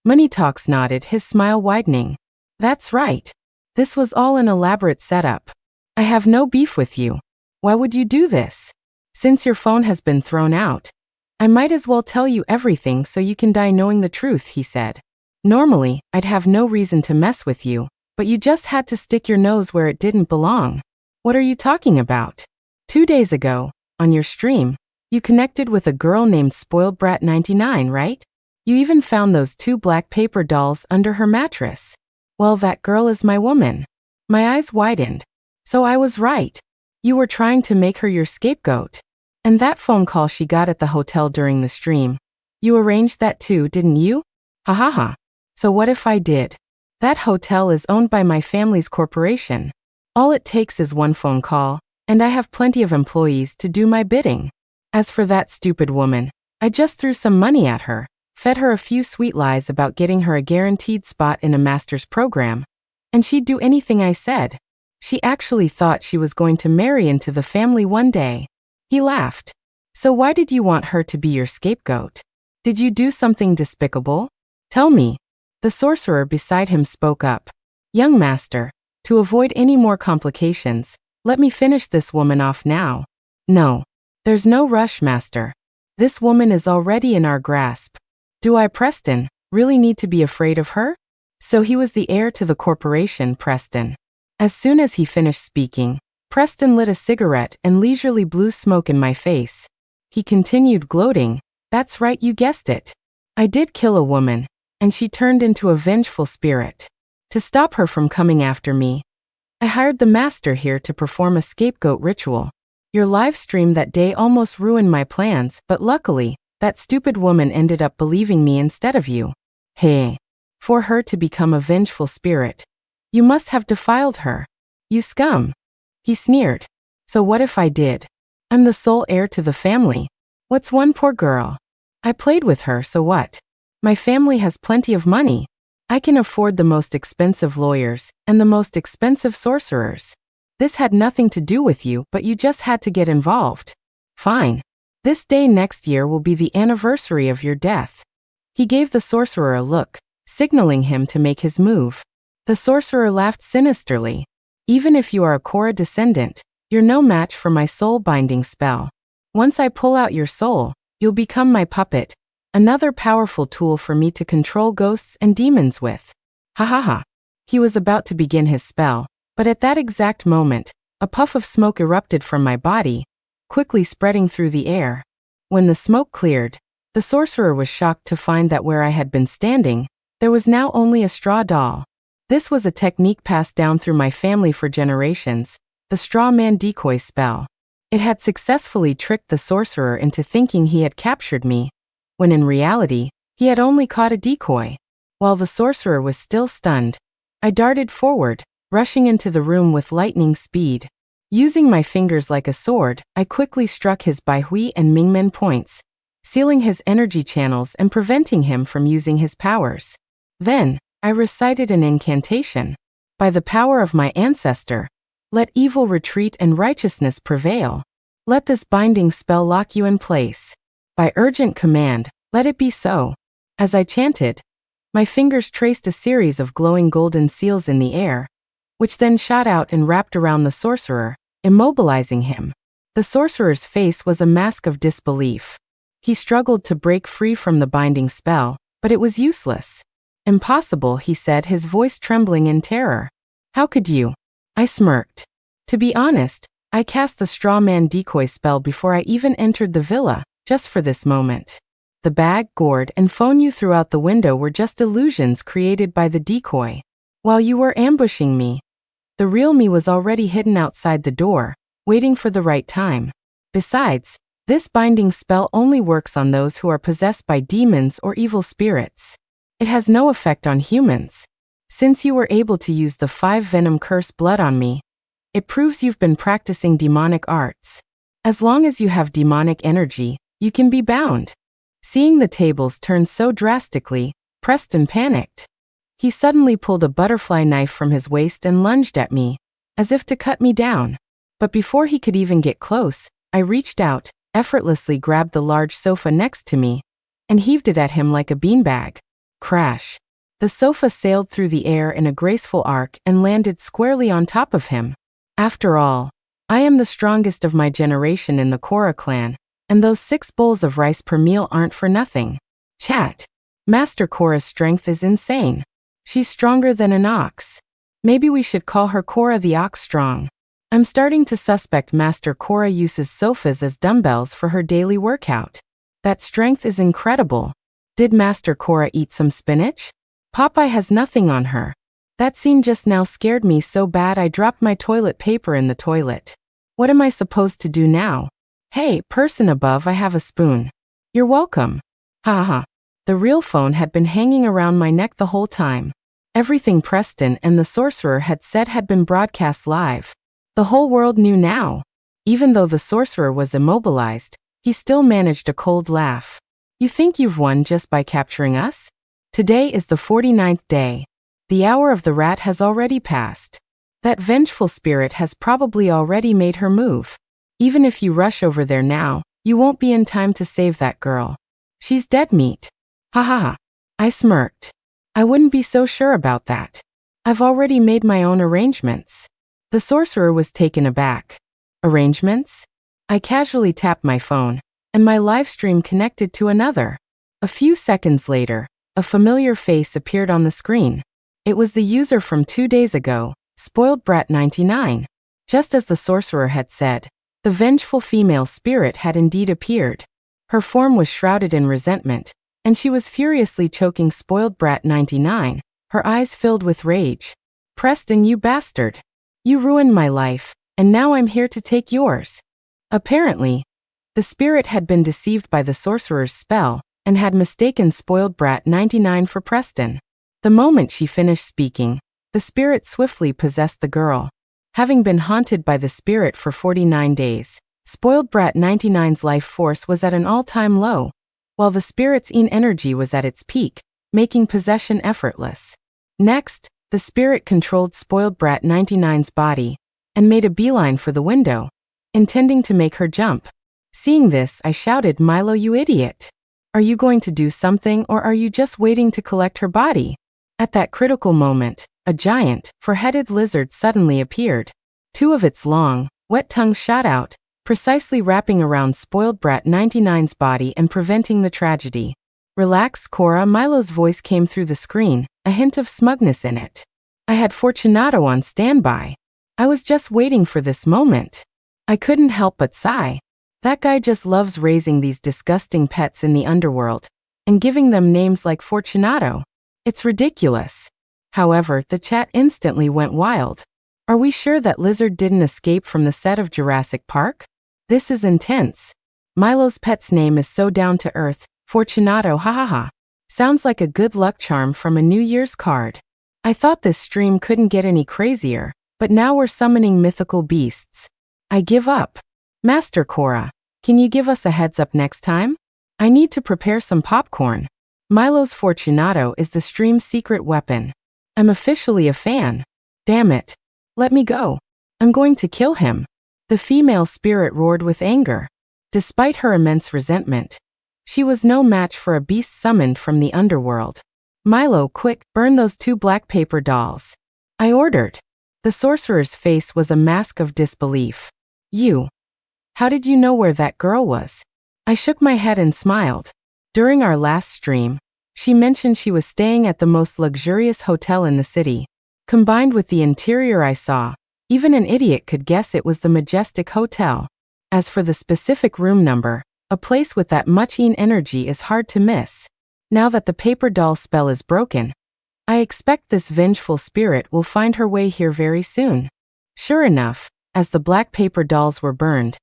Moneytalks nodded, his smile widening. That's right. This was all an elaborate setup. I have no beef with you. Why would you do this? Since your phone has been thrown out, I might as well tell you everything so you can die knowing the truth, he said. Normally, I'd have no reason to mess with you, but you just had to stick your nose where it didn't belong. What are you talking about? 2 days ago, on your stream, you connected with a girl named Spoiled Brat 99, right? You even found those 2 black paper dolls under her mattress. Well, that girl is my woman. My eyes widened. So I was right. You were trying to make her your scapegoat. And that phone call she got at the hotel during the stream. You arranged that too, didn't you? Ha ha ha. So what if I did? That hotel is owned by my family's corporation. All it takes is one phone call, and I have plenty of employees to do my bidding. As for that stupid woman, I just threw some money at her, fed her a few sweet lies about getting her a guaranteed spot in a master's program, and she'd do anything I said. She actually thought she was going to marry into the family one day. He laughed. So why did you want her to be your scapegoat? Did you do something despicable? Tell me. The sorcerer beside him spoke up. Young master, to avoid any more complications, let me finish this woman off now. No. There's no rush, master. This woman is already in our grasp. Do I, Preston, really need to be afraid of her? So he was the heir to the corporation, Preston. As soon as he finished speaking, Preston lit a cigarette and leisurely blew smoke in my face. He continued gloating. That's right, you guessed it. I did kill a woman, and she turned into a vengeful spirit. To stop her from coming after me, I hired the master here to perform a scapegoat ritual. Your live stream that day almost ruined my plans, but luckily, that stupid woman ended up believing me instead of you. Hey. For her to become a vengeful spirit, you must have defiled her. You scum. He sneered. So what if I did? I'm the sole heir to the family. What's one poor girl? I played with her, so what? My family has plenty of money. I can afford the most expensive lawyers and the most expensive sorcerers. This had nothing to do with you, but you just had to get involved. Fine. This day next year will be the anniversary of your death. He gave the sorcerer a look, signaling him to make his move. The sorcerer laughed sinisterly. Even if you are a Cora descendant, you're no match for my soul-binding spell. Once I pull out your soul, you'll become my puppet, another powerful tool for me to control ghosts and demons with. Ha ha ha. He was about to begin his spell, but at that exact moment, a puff of smoke erupted from my body, quickly spreading through the air. When the smoke cleared, the sorcerer was shocked to find that where I had been standing, there was now only a straw doll. This was a technique passed down through my family for generations, the straw man decoy spell. It had successfully tricked the sorcerer into thinking he had captured me, when in reality, he had only caught a decoy. While the sorcerer was still stunned, I darted forward, rushing into the room with lightning speed. Using my fingers like a sword, I quickly struck his Baihui and Mingmen points, sealing his energy channels and preventing him from using his powers. Then, I recited an incantation. By the power of my ancestor, let evil retreat and righteousness prevail. Let this binding spell lock you in place. By urgent command, let it be so. As I chanted, my fingers traced a series of glowing golden seals in the air, which then shot out and wrapped around the sorcerer, immobilizing him. The sorcerer's face was a mask of disbelief. He struggled to break free from the binding spell, but it was useless. Impossible, he said, his voice trembling in terror. How could you? I smirked. To be honest, I cast the straw man decoy spell before I even entered the villa, just for this moment. The bag, gourd, and phone you threw out the window were just illusions created by the decoy. While you were ambushing me, the real me was already hidden outside the door, waiting for the right time. Besides, this binding spell only works on those who are possessed by demons or evil spirits. It has no effect on humans. Since you were able to use the 5 venom curse blood on me, it proves you've been practicing demonic arts. As long as you have demonic energy, you can be bound. Seeing the tables turn so drastically, Preston panicked. He suddenly pulled a butterfly knife from his waist and lunged at me, as if to cut me down. But before he could even get close, I reached out, effortlessly grabbed the large sofa next to me, and heaved it at him like a beanbag. Crash! The sofa sailed through the air in a graceful arc and landed squarely on top of him. After all, I am the strongest of my generation in the Korra clan, and those 6 bowls of rice per meal aren't for nothing. Chat. Master Korra's strength is insane. She's stronger than an ox. Maybe we should call her Korra the Ox Strong. I'm starting to suspect Master Korra uses sofas as dumbbells for her daily workout. That strength is incredible. Did Master Korra eat some spinach? Popeye has nothing on her. That scene just now scared me so bad I dropped my toilet paper in the toilet. What am I supposed to do now? Hey, person above, I have a spoon. You're welcome. Ha ha. The real phone had been hanging around my neck the whole time. Everything Preston and the sorcerer had said had been broadcast live. The whole world knew now. Even though the sorcerer was immobilized, he still managed a cold laugh. You think you've won just by capturing us? Today is the 49th day. The hour of the rat has already passed. That vengeful spirit has probably already made her move. Even if you rush over there now, you won't be in time to save that girl. She's dead meat. Ha ha ha. I smirked. I wouldn't be so sure about that. I've already made my own arrangements. The sorcerer was taken aback. Arrangements? I casually tapped my phone, and my live stream connected to another. A few seconds later, a familiar face appeared on the screen. It was the user from 2 days ago, Spoiled Brat 99. Just as the sorcerer had said, the vengeful female spirit had indeed appeared. Her form was shrouded in resentment, and she was furiously choking Spoiled Brat 99, her eyes filled with rage. Preston, you bastard! You ruined my life, and now I'm here to take yours. Apparently, the spirit had been deceived by the sorcerer's spell, and had mistaken Spoiled Brat 99 for Preston. The moment she finished speaking, the spirit swiftly possessed the girl. Having been haunted by the spirit for 49 days, Spoiled Brat 99's life force was at an all-time low, while the spirit's energy was at its peak, making possession effortless. Next, the spirit controlled Spoiled Brat 99's body, and made a beeline for the window, intending to make her jump. Seeing this, I shouted, Milo, you idiot! Are you going to do something, or are you just waiting to collect her body? At that critical moment, a giant, four-headed lizard suddenly appeared. 2 of its long, wet tongues shot out, precisely wrapping around Spoiled Brat 99's body and preventing the tragedy. Relax, Korra, Milo's voice came through the screen, a hint of smugness in it. I had Fortunato on standby. I was just waiting for this moment. I couldn't help but sigh. That guy just loves raising these disgusting pets in the underworld, and giving them names like Fortunato. It's ridiculous. However, the chat instantly went wild. Are we sure that lizard didn't escape from the set of Jurassic Park? This is intense. Milo's pet's name is so down to earth, Fortunato, ha ha ha. Sounds like a good luck charm from a New Year's card. I thought this stream couldn't get any crazier, but now we're summoning mythical beasts. I give up. Master Korra, can you give us a heads up next time? I need to prepare some popcorn. Milo's Fortunato is the stream's secret weapon. I'm officially a fan. Damn it. Let me go. I'm going to kill him. The female spirit roared with anger. Despite her immense resentment, she was no match for a beast summoned from the underworld. Milo, quick, burn those 2 black paper dolls. I ordered. The sorcerer's face was a mask of disbelief. You. How did you know where that girl was? I shook my head and smiled. During our last stream, she mentioned she was staying at the most luxurious hotel in the city. Combined with the interior I saw, Even an idiot could guess it was the Majestic Hotel. As for the specific room number, a place with that much energy is hard to miss. Now that the paper doll spell is broken, I expect this vengeful spirit will find her way here very soon. Sure enough, as the black paper dolls were burned,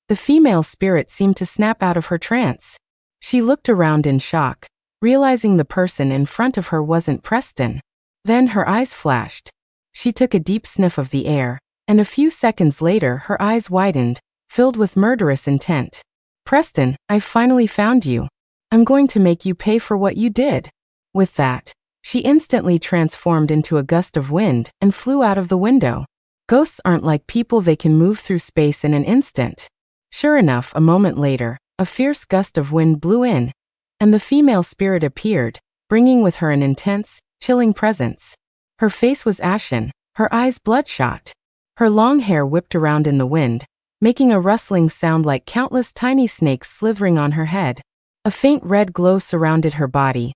the female spirit seemed to snap out of her trance. She looked around in shock, realizing the person in front of her wasn't Preston. Then her eyes flashed. She took a deep sniff of the air, and a few seconds later her eyes widened, filled with murderous intent. Preston, I've finally found you. I'm going to make you pay for what you did. With that, she instantly transformed into a gust of wind and flew out of the window. Ghosts aren't like people, they can move through space in an instant. Sure enough, a moment later, a fierce gust of wind blew in, and the female spirit appeared, bringing with her an intense, chilling presence. Her face was ashen, her eyes bloodshot. Her long hair whipped around in the wind, making a rustling sound like countless tiny snakes slithering on her head. A faint red glow surrounded her body,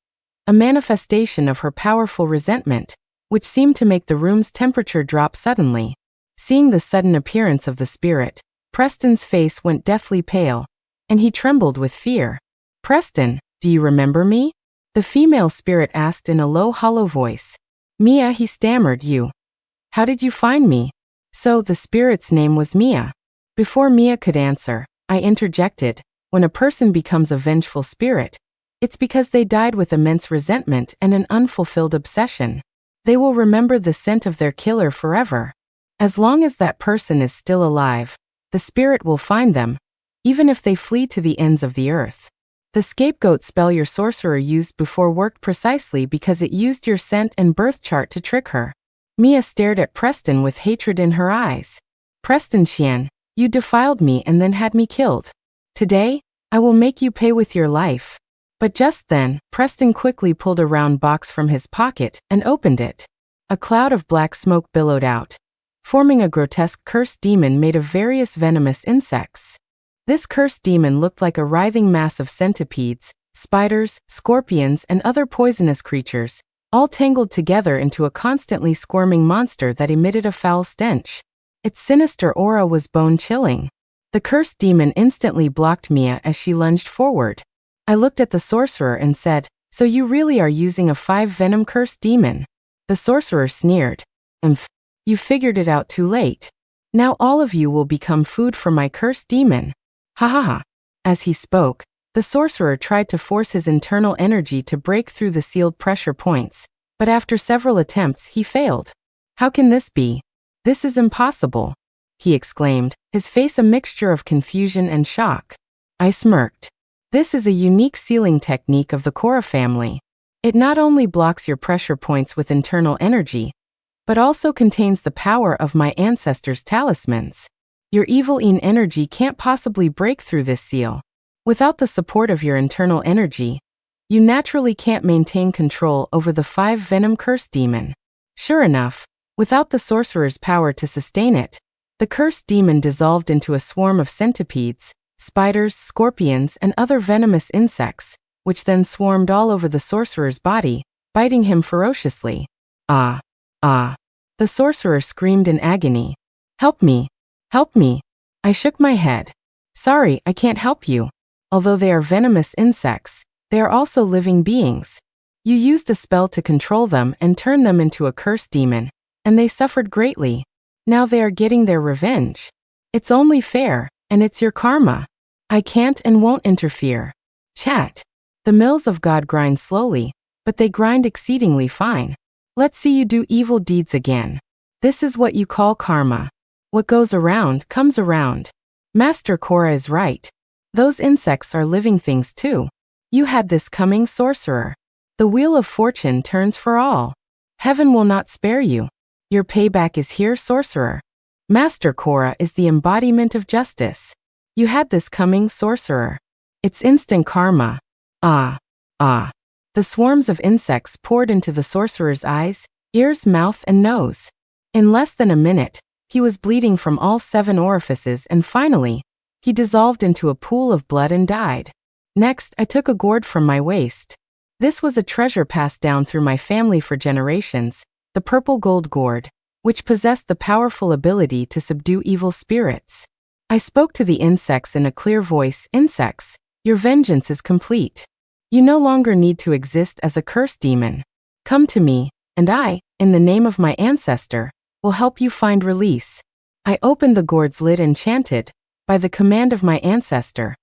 a manifestation of her powerful resentment, which seemed to make the room's temperature drop suddenly. Seeing the sudden appearance of the spirit, Preston's face went deathly pale, and he trembled with fear. Preston, do you remember me? The female spirit asked in a low, hollow voice. Mia, he stammered. You. How did you find me? So, the spirit's name was Mia. Before Mia could answer, I interjected. When a person becomes a vengeful spirit, it's because they died with immense resentment and an unfulfilled obsession. They will remember the scent of their killer forever. As long as that person is still alive, the spirit will find them, even if they flee to the ends of the earth. The scapegoat spell your sorcerer used before worked precisely because it used your scent and birth chart to trick her. Mia stared at Preston with hatred in her eyes. Preston Qian, you defiled me and then had me killed. Today, I will make you pay with your life. But just then, Preston quickly pulled a round box from his pocket and opened it. A cloud of black smoke billowed out, forming a grotesque cursed demon made of various venomous insects. This cursed demon looked like a writhing mass of centipedes, spiders, scorpions, and other poisonous creatures, all tangled together into a constantly squirming monster that emitted a foul stench. Its sinister aura was bone-chilling. The cursed demon instantly blocked Mia as she lunged forward. I looked at the sorcerer and said, So you really are using a 5-venom cursed demon? The sorcerer sneered. You figured it out too late. Now all of you will become food for my cursed demon. Ha ha ha. As he spoke, the sorcerer tried to force his internal energy to break through the sealed pressure points, but after several attempts he failed. How can this be? This is impossible, he exclaimed, his face a mixture of confusion and shock. I smirked. This is a unique sealing technique of the Korra family. It not only blocks your pressure points with internal energy, but also contains the power of my ancestors' talismans. Your evil energy can't possibly break through this seal. Without the support of your internal energy, you naturally can't maintain control over the 5-venom curse demon. Sure enough, without the sorcerer's power to sustain it, the cursed demon dissolved into a swarm of centipedes, spiders, scorpions, and other venomous insects, which then swarmed all over the sorcerer's body, biting him ferociously. Ah! Ah! The sorcerer screamed in agony. Help me! Help me! I shook my head. Sorry, I can't help you. Although they are venomous insects, they are also living beings. You used a spell to control them and turn them into a cursed demon, and they suffered greatly. Now they are getting their revenge. It's only fair, and it's your karma. I can't and won't interfere. Chat. The mills of God grind slowly, but they grind exceedingly fine. Let's see you do evil deeds again. This is what you call karma. What goes around comes around. Master Korra is right. Those insects are living things too. You had this coming, sorcerer. The wheel of fortune turns for all. Heaven will not spare you. Your payback is here, sorcerer. Master Korra is the embodiment of justice. You had this coming, sorcerer. It's instant karma. Ah, ah. The swarms of insects poured into the sorcerer's eyes, ears, mouth, and nose. In less than a minute, he was bleeding from all 7 orifices and finally, he dissolved into a pool of blood and died. Next, I took a gourd from my waist. This was a treasure passed down through my family for generations, the purple gold gourd, which possessed the powerful ability to subdue evil spirits. I spoke to the insects in a clear voice. Insects, your vengeance is complete. You no longer need to exist as a cursed demon. Come to me, and I, in the name of my ancestor, will help you find release. I opened the gourd's lid and chanted, by the command of my ancestor,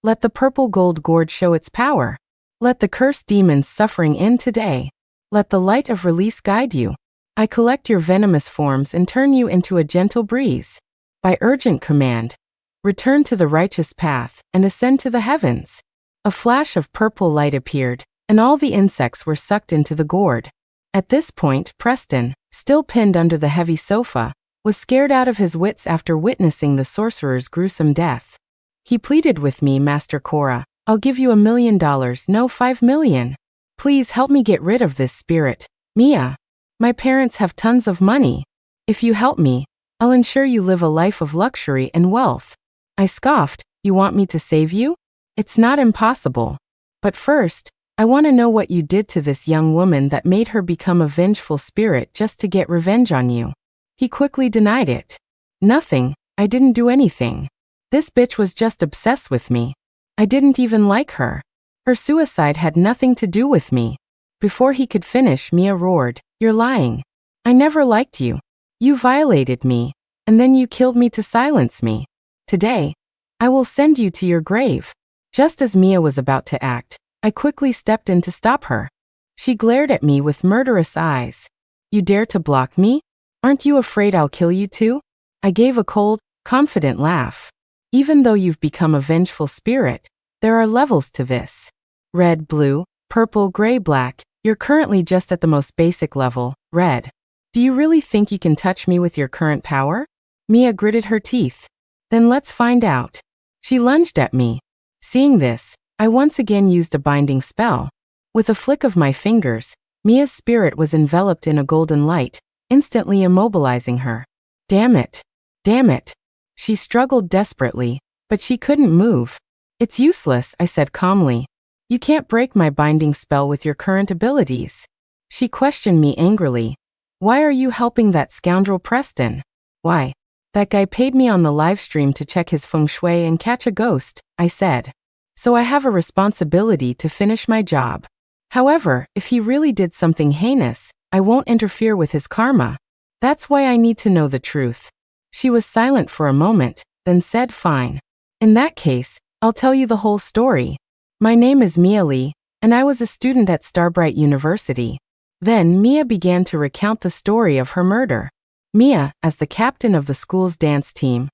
let the purple gold gourd show its power. Let the cursed demons suffering end today. Let the light of release guide you. I collect your venomous forms and turn you into a gentle breeze. By urgent command, return to the righteous path and ascend to the heavens. A flash of purple light appeared, and all the insects were sucked into the gourd. At this point, Preston, still pinned under the heavy sofa, was scared out of his wits after witnessing the sorcerer's gruesome death. He pleaded with me, Master Cora, I'll give you $1 million, no 5 million. Please help me get rid of this spirit, Mia. My parents have tons of money. If you help me, I'll ensure you live a life of luxury and wealth. I scoffed, you want me to save you? It's not impossible. But first, I want to know what you did to this young woman that made her become a vengeful spirit just to get revenge on you. He quickly denied it. Nothing, I didn't do anything. This bitch was just obsessed with me. I didn't even like her. Her suicide had nothing to do with me. Before he could finish, Mia roared, you're lying. I never liked you. You violated me, and then you killed me to silence me. Today, I will send you to your grave. Just as Mia was about to act, I quickly stepped in to stop her. She glared at me with murderous eyes. You dare to block me? Aren't you afraid I'll kill you too? I gave a cold, confident laugh. Even though you've become a vengeful spirit, there are levels to this. Red, blue, purple, gray, black, you're currently just at the most basic level, red. Do you really think you can touch me with your current power? Mia gritted her teeth. Then let's find out. She lunged at me. Seeing this, I once again used a binding spell. With a flick of my fingers, Mia's spirit was enveloped in a golden light, instantly immobilizing her. Damn it. Damn it. She struggled desperately, but she couldn't move. It's useless, I said calmly. You can't break my binding spell with your current abilities. She questioned me angrily. Why are you helping that scoundrel Preston? Why? That guy paid me on the live stream to check his feng shui and catch a ghost, I said. So I have a responsibility to finish my job. However, if he really did something heinous, I won't interfere with his karma. That's why I need to know the truth. She was silent for a moment, then said fine. In that case, I'll tell you the whole story. My name is Mia Lee, and I was a student at Starbright University. Then Mia began to recount the story of her murder. Mia, as the captain of the school's dance team,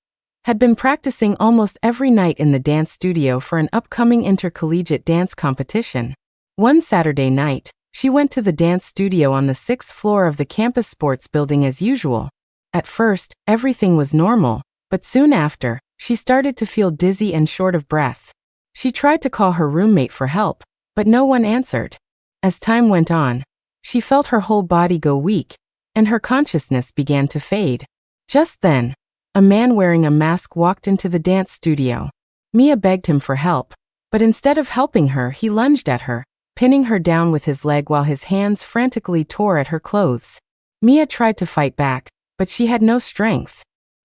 had been practicing almost every night in the dance studio for an upcoming intercollegiate dance competition. One Saturday night, she went to the dance studio on the 6th floor of the campus sports building as usual. At first, everything was normal, but soon after, she started to feel dizzy and short of breath. She tried to call her roommate for help, but no one answered. As time went on, she felt her whole body go weak, and her consciousness began to fade. Just then, a man wearing a mask walked into the dance studio. Mia begged him for help, but instead of helping her, he lunged at her, pinning her down with his leg while his hands frantically tore at her clothes. Mia tried to fight back, but she had no strength.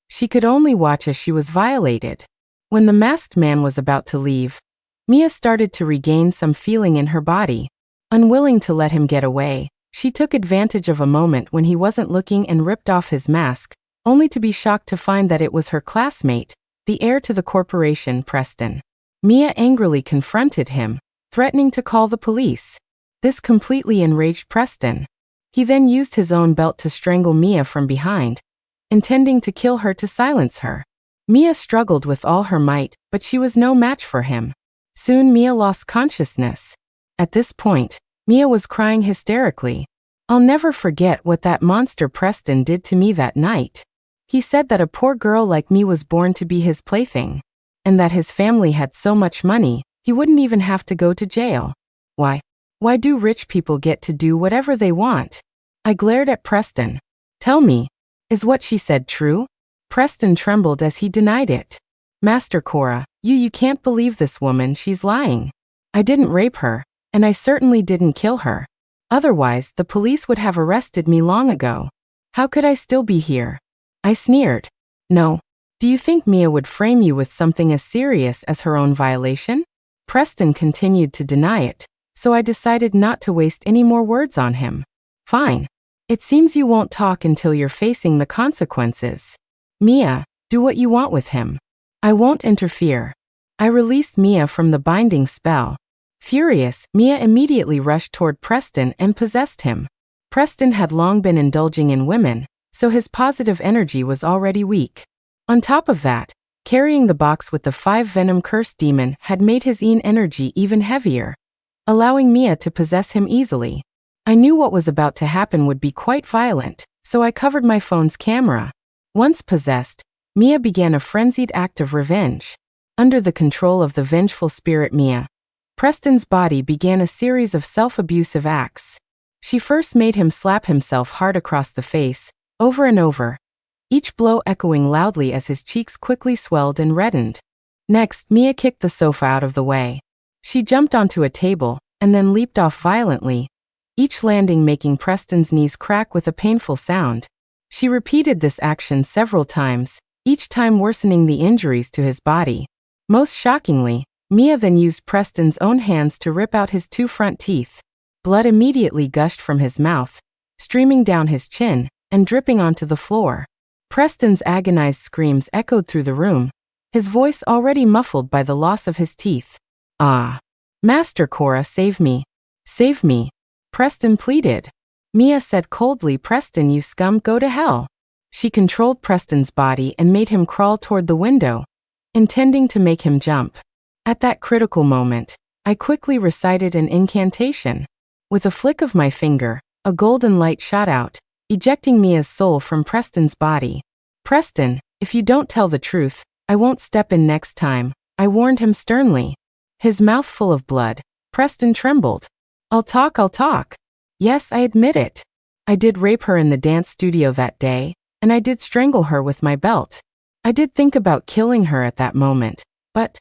She could only watch as she was violated. When the masked man was about to leave, Mia started to regain some feeling in her body. Unwilling to let him get away, she took advantage of a moment when he wasn't looking and ripped off his mask, only to be shocked to find that it was her classmate, the heir to the corporation, Preston. Mia angrily confronted him, threatening to call the police. This completely enraged Preston. He then used his own belt to strangle Mia from behind, intending to kill her to silence her. Mia struggled with all her might, but she was no match for him. Soon Mia lost consciousness. At this point, Mia was crying hysterically. I'll never forget what that monster Preston did to me that night. He said that a poor girl like me was born to be his plaything, and that his family had so much money, he wouldn't even have to go to jail. Why? Why do rich people get to do whatever they want? I glared at Preston. Tell me, is what she said true? Preston trembled as he denied it. Master Cora, you can't believe this woman, she's lying. I didn't rape her, and I certainly didn't kill her. Otherwise, the police would have arrested me long ago. How could I still be here? I sneered. No. Do you think Mia would frame you with something as serious as her own violation? Preston continued to deny it, so I decided not to waste any more words on him. Fine. It seems you won't talk until you're facing the consequences. Mia, do what you want with him. I won't interfere. I released Mia from the binding spell. Furious, Mia immediately rushed toward Preston and possessed him. Preston had long been indulging in women, so his positive energy was already weak. On top of that, carrying the box with the 5 venom curse demon had made his energy even heavier, allowing Mia to possess him easily. I knew what was about to happen would be quite violent, so I covered my phone's camera. Once possessed, Mia began a frenzied act of revenge. Under the control of the vengeful spirit Mia, Preston's body began a series of self-abusive acts. She first made him slap himself hard across the face, over and over, each blow echoing loudly as his cheeks quickly swelled and reddened. Next, Mia kicked the sofa out of the way. She jumped onto a table, and then leaped off violently, each landing making Preston's knees crack with a painful sound. She repeated this action several times, each time worsening the injuries to his body. Most shockingly, Mia then used Preston's own hands to rip out his 2 front teeth. Blood immediately gushed from his mouth, streaming down his chin, and dripping onto the floor. Preston's agonized screams echoed through the room, his voice already muffled by the loss of his teeth. Ah! Master Cora, save me! Save me! Preston pleaded. Mia said coldly, Preston, you scum, go to hell. She controlled Preston's body and made him crawl toward the window, intending to make him jump. At that critical moment, I quickly recited an incantation. With a flick of my finger, a golden light shot out, ejecting Mia's soul from Preston's body. Preston, if you don't tell the truth, I won't step in next time, I warned him sternly. His mouth full of blood, Preston trembled. I'll talk. Yes, I admit it. I did rape her in the dance studio that day, and I did strangle her with my belt. I did think about killing her at that moment, but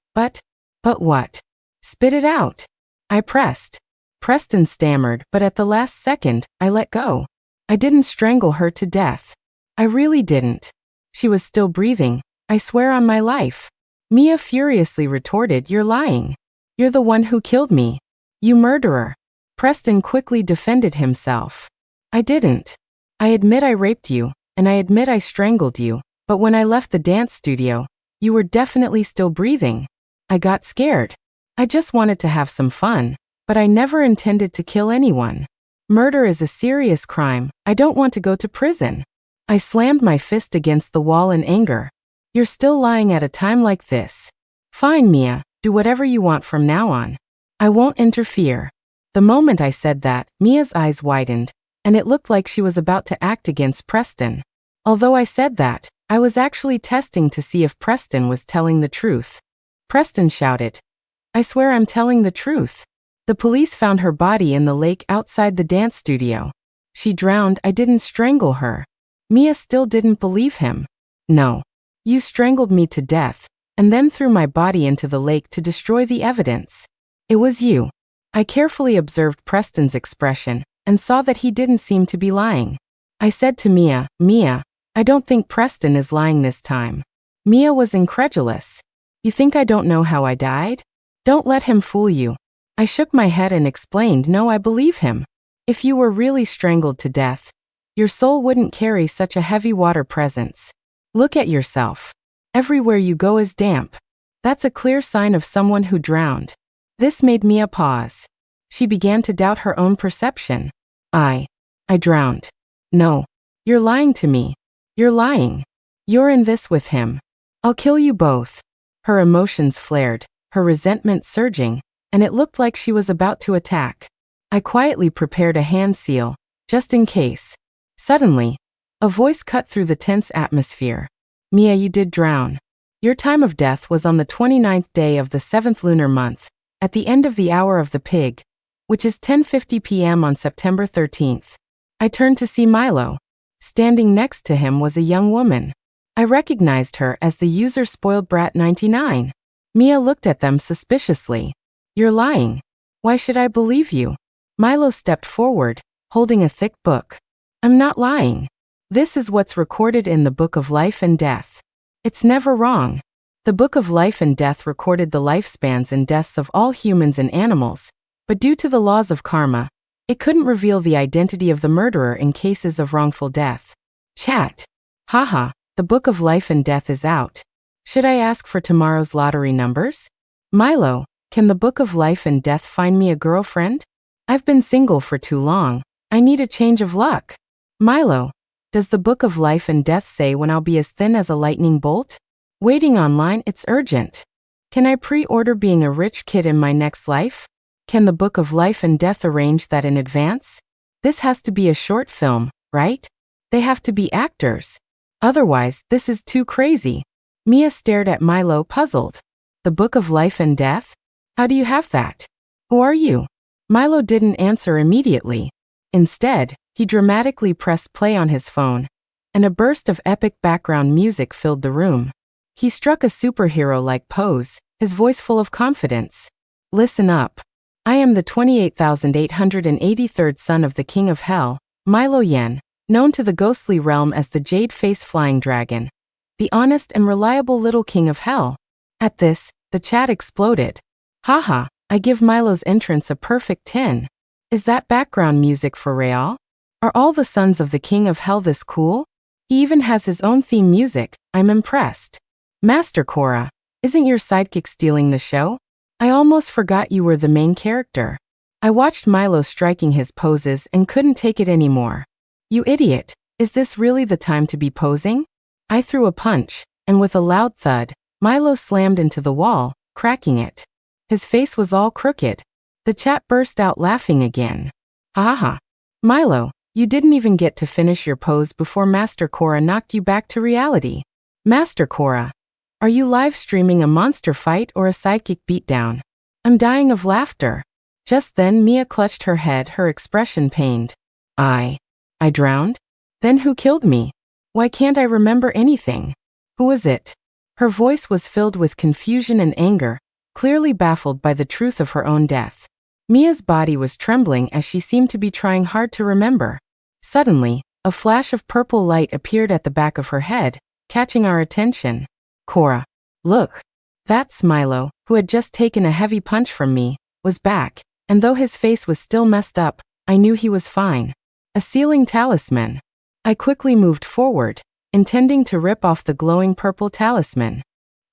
what? Spit it out. I pressed. Preston stammered, but at the last second, I let go. I didn't strangle her to death. I really didn't. She was still breathing, I swear on my life. Mia furiously retorted, you're lying. You're the one who killed me. You murderer. Preston quickly defended himself. I didn't. I admit I raped you, and I admit I strangled you, but when I left the dance studio, you were definitely still breathing. I got scared. I just wanted to have some fun, but I never intended to kill anyone. Murder is a serious crime. I don't want to go to prison. I slammed my fist against the wall in anger. You're still lying at a time like this. Fine, Mia, do whatever you want from now on. I won't interfere. The moment I said that, Mia's eyes widened, and it looked like she was about to act against Preston. Although I said that, I was actually testing to see if Preston was telling the truth. Preston shouted, I swear I'm telling the truth. The police found her body in the lake outside the dance studio. She drowned, I didn't strangle her. Mia still didn't believe him. No. You strangled me to death, and then threw my body into the lake to destroy the evidence. It was you. I carefully observed Preston's expression, and saw that he didn't seem to be lying. I said to Mia, Mia, I don't think Preston is lying this time. Mia was incredulous. You think I don't know how I died? Don't let him fool you. I shook my head and explained, no, I believe him. If you were really strangled to death, your soul wouldn't carry such a heavy water presence. Look at yourself. Everywhere you go is damp. That's a clear sign of someone who drowned. This made Mia pause. She began to doubt her own perception. I drowned. No. You're lying to me. You're lying. You're in this with him. I'll kill you both. Her emotions flared, her resentment surging, and it looked like she was about to attack. I quietly prepared a hand seal, just in case. Suddenly, a voice cut through the tense atmosphere. Mia, you did drown. Your time of death was on the 29th day of the 7th lunar month, at the end of the hour of the pig, which is 10:50 p.m. on September 13th. I turned to see Milo. Standing next to him was a young woman. I recognized her as the user Spoiled Brat 99. Mia looked at them suspiciously. You're lying. Why should I believe you? Milo stepped forward, holding a thick book. I'm not lying. This is what's recorded in the Book of Life and Death. It's never wrong. The Book of Life and Death recorded the lifespans and deaths of all humans and animals, but due to the laws of karma, it couldn't reveal the identity of the murderer in cases of wrongful death. Chat. Haha, the Book of Life and Death is out. Should I ask for tomorrow's lottery numbers? Milo, can the Book of Life and Death find me a girlfriend? I've been single for too long. I need a change of luck. Milo, does the Book of Life and Death say when I'll be as thin as a lightning bolt? Waiting online, it's urgent. Can I pre-order being a rich kid in my next life? Can the Book of Life and Death arrange that in advance? This has to be a short film, right? They have to be actors. Otherwise, this is too crazy. Mia stared at Milo, puzzled. The Book of Life and Death? How do you have that? Who are you? Milo didn't answer immediately. Instead, he dramatically pressed play on his phone, and a burst of epic background music filled the room. He struck a superhero-like pose, his voice full of confidence. Listen up. I am the 28,883rd son of the King of Hell, Milo Yen, known to the ghostly realm as the Jade-Face Flying Dragon, the honest and reliable little King of Hell. At this, the chat exploded. Haha, I give Milo's entrance a perfect 10. Is that background music for real? Are all the sons of the King of Hell this cool? He even has his own theme music. I'm impressed. Master Korra, isn't your sidekick stealing the show? I almost forgot you were the main character. I watched Milo striking his poses and couldn't take it anymore. You idiot, is this really the time to be posing? I threw a punch, and with a loud thud, Milo slammed into the wall, cracking it. His face was all crooked. The chat burst out laughing again. Haha. Milo, you didn't even get to finish your pose before Master Korra knocked you back to reality. Master Korra, are you live streaming a monster fight or a sidekick beatdown? I'm dying of laughter. Just then Mia clutched her head, her expression pained. I drowned? Then who killed me? Why can't I remember anything? Who was it? Her voice was filled with confusion and anger, clearly baffled by the truth of her own death. Mia's body was trembling as she seemed to be trying hard to remember. Suddenly, a flash of purple light appeared at the back of her head, catching our attention. Korra, look. That's Milo, who had just taken a heavy punch from me, was back, and though his face was still messed up, I knew he was fine. A sealing talisman. I quickly moved forward, intending to rip off the glowing purple talisman.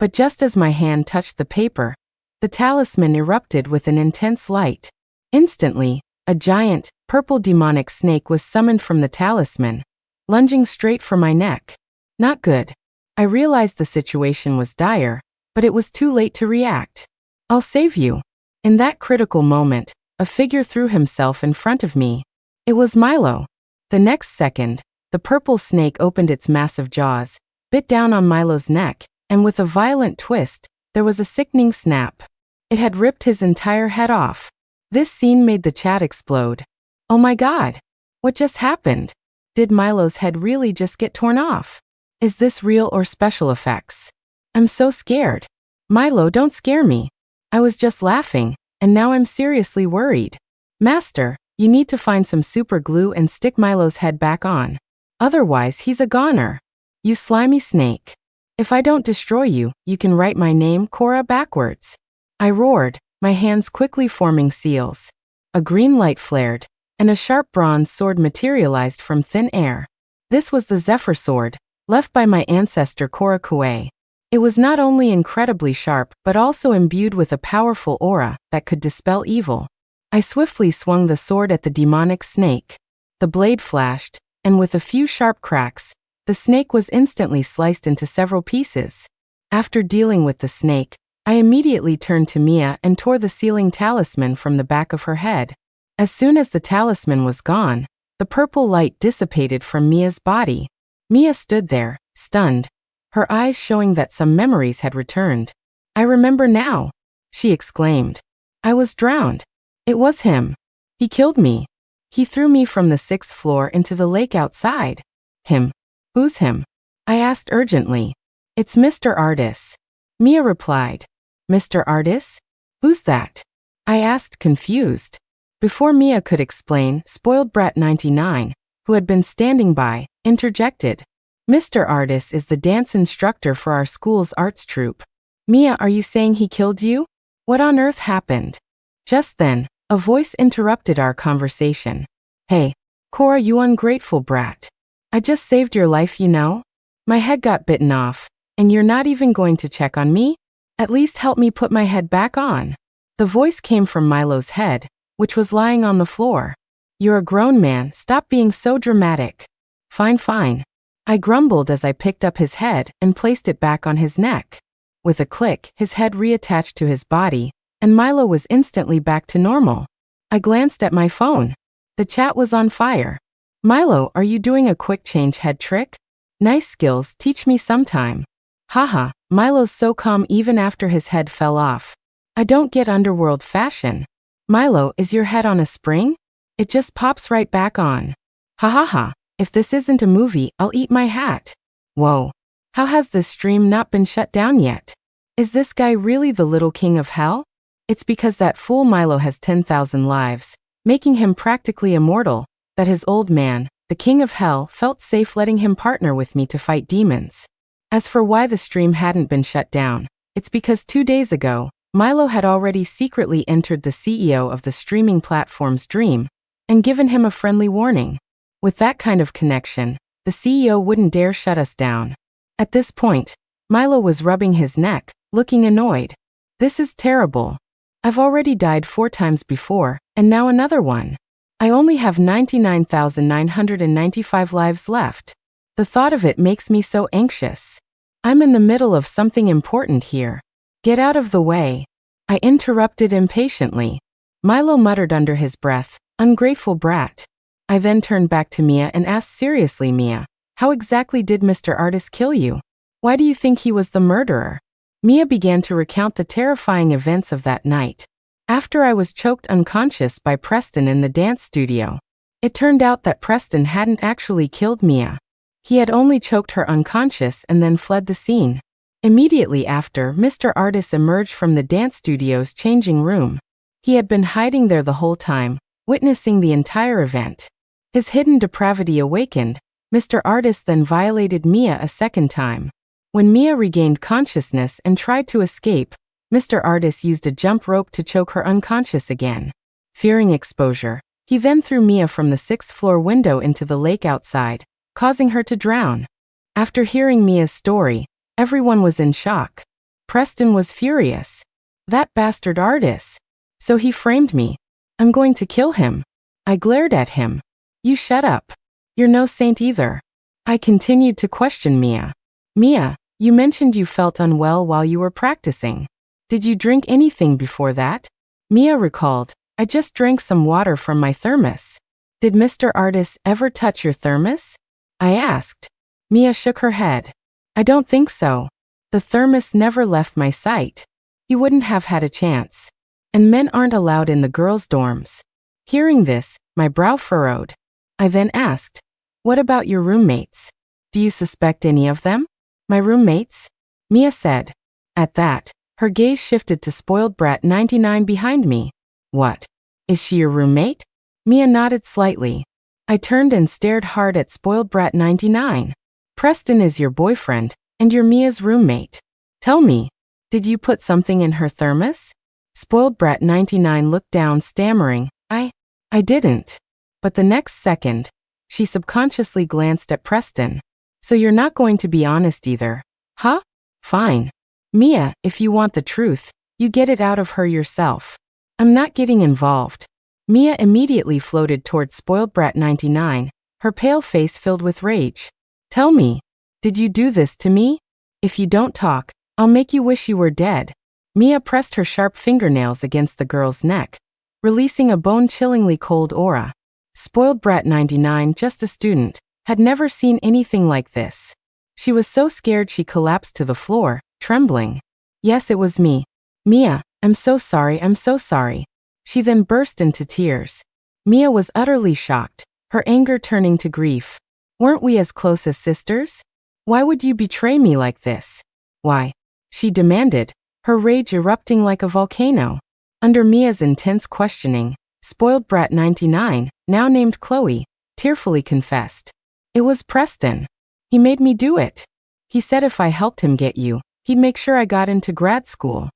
But just as my hand touched the paper, the talisman erupted with an intense light. Instantly, a giant, purple demonic snake was summoned from the talisman, lunging straight for my neck. Not good. I realized the situation was dire, but it was too late to react. I'll save you. In that critical moment, a figure threw himself in front of me. It was Milo. The next second, the purple snake opened its massive jaws, bit down on Milo's neck, and with a violent twist, there was a sickening snap. It had ripped his entire head off. This scene made the chat explode. Oh my god! What just happened? Did Milo's head really just get torn off? Is this real or special effects? I'm so scared. Milo, don't scare me. I was just laughing, and now I'm seriously worried. Master, you need to find some super glue and stick Milo's head back on. Otherwise, he's a goner. You slimy snake. If I don't destroy you, you can write my name, Korra, backwards. I roared, my hands quickly forming seals. A green light flared, and a sharp bronze sword materialized from thin air. This was the Zephyr sword, left by my ancestor Korra Kuei. It was not only incredibly sharp, but also imbued with a powerful aura that could dispel evil. I swiftly swung the sword at the demonic snake. The blade flashed, and with a few sharp cracks, the snake was instantly sliced into several pieces. After dealing with the snake, I immediately turned to Mia and tore the sealing talisman from the back of her head. As soon as the talisman was gone, the purple light dissipated from Mia's body. Mia stood there, stunned, her eyes showing that some memories had returned. I remember now, she exclaimed. I was drowned. It was him. He killed me. He threw me from the 6th floor into the lake outside. Him. Who's him? I asked urgently. It's Mr. Artis. Mia replied. Mr. Artis? Who's that? I asked, confused. Before Mia could explain, Spoiled Brat 99, who had been standing by, interjected. Mr. Artis is the dance instructor for our school's arts troupe. Mia, are you saying he killed you? What on earth happened? Just then, a voice interrupted our conversation. Hey, Cora, you ungrateful brat. I just saved your life, you know? My head got bitten off, and you're not even going to check on me? At least help me put my head back on. The voice came from Milo's head, which was lying on the floor. You're a grown man, stop being so dramatic. Fine, fine. I grumbled as I picked up his head and placed it back on his neck. With a click, his head reattached to his body, and Milo was instantly back to normal. I glanced at my phone. The chat was on fire. Milo, are you doing a quick change head trick? Nice skills, teach me sometime. Haha, Milo's so calm even after his head fell off. I don't get underworld fashion. Milo, is your head on a spring? It just pops right back on. Ha ha ha, if this isn't a movie, I'll eat my hat. Whoa. How has this stream not been shut down yet? Is this guy really the little king of hell? It's because that fool Milo has 10,000 lives, making him practically immortal, that his old man, the king of hell, felt safe letting him partner with me to fight demons. As for why the stream hadn't been shut down, it's because 2 days ago, Milo had already secretly entered the CEO of the streaming platform's dream and given him a friendly warning. With that kind of connection, the CEO wouldn't dare shut us down. At this point, Milo was rubbing his neck, looking annoyed. This is terrible. I've already died 4 times before, and now another one. I only have 99,995 lives left. The thought of it makes me so anxious. I'm in the middle of something important here. Get out of the way. I interrupted impatiently. Milo muttered under his breath, ungrateful brat. I then turned back to Mia and asked seriously, Mia, how exactly did Mr. Artis kill you? Why do you think he was the murderer? Mia began to recount the terrifying events of that night. After I was choked unconscious by Preston in the dance studio. It turned out that Preston hadn't actually killed Mia. He had only choked her unconscious and then fled the scene. Immediately after, Mr. Artis emerged from the dance studio's changing room. He had been hiding there the whole time, witnessing the entire event. His hidden depravity awakened. Mr. Artis then violated Mia a second time. When Mia regained consciousness and tried to escape, Mr. Artis used a jump rope to choke her unconscious again. Fearing exposure, he then threw Mia from the 6th floor window into the lake outside, causing her to drown. After hearing Mia's story, everyone was in shock. Preston was furious. That bastard Artis. So he framed me. I'm going to kill him. I glared at him. You shut up. You're no saint either. I continued to question Mia. Mia, you mentioned you felt unwell while you were practicing. Did you drink anything before that? Mia recalled, I just drank some water from my thermos. Did Mr. Artis ever touch your thermos? I asked. Mia shook her head. I don't think so. The thermos never left my sight. He wouldn't have had a chance. And men aren't allowed in the girls' dorms. Hearing this, my brow furrowed. I then asked, what about your roommates? Do you suspect any of them? My roommates? Mia said. At that, her gaze shifted to spoiled brat 99 behind me. What? Is she your roommate? Mia nodded slightly. I turned and stared hard at spoiled brat 99. Preston is your boyfriend, and you're Mia's roommate. Tell me, did you put something in her thermos? Spoiled brat 99 looked down, stammering, I didn't. But the next second, she subconsciously glanced at Preston. So you're not going to be honest either, huh? Fine. Mia, if you want the truth, you get it out of her yourself. I'm not getting involved. Mia immediately floated towards spoiled brat 99, her pale face filled with rage. Tell me, did you do this to me? If you don't talk, I'll make you wish you were dead. Mia pressed her sharp fingernails against the girl's neck, releasing a bone-chillingly cold aura. Spoiled brat 99, just a student, had never seen anything like this. She was so scared she collapsed to the floor, trembling. Yes, it was me. Mia, I'm so sorry, I'm so sorry. She then burst into tears. Mia was utterly shocked, her anger turning to grief. Weren't we as close as sisters? Why would you betray me like this? Why? She demanded, her rage erupting like a volcano. Under Mia's intense questioning, spoiled brat 99, now named Chloe, tearfully confessed. It was Preston. He made me do it. He said if I helped him get you, he'd make sure I got into grad school.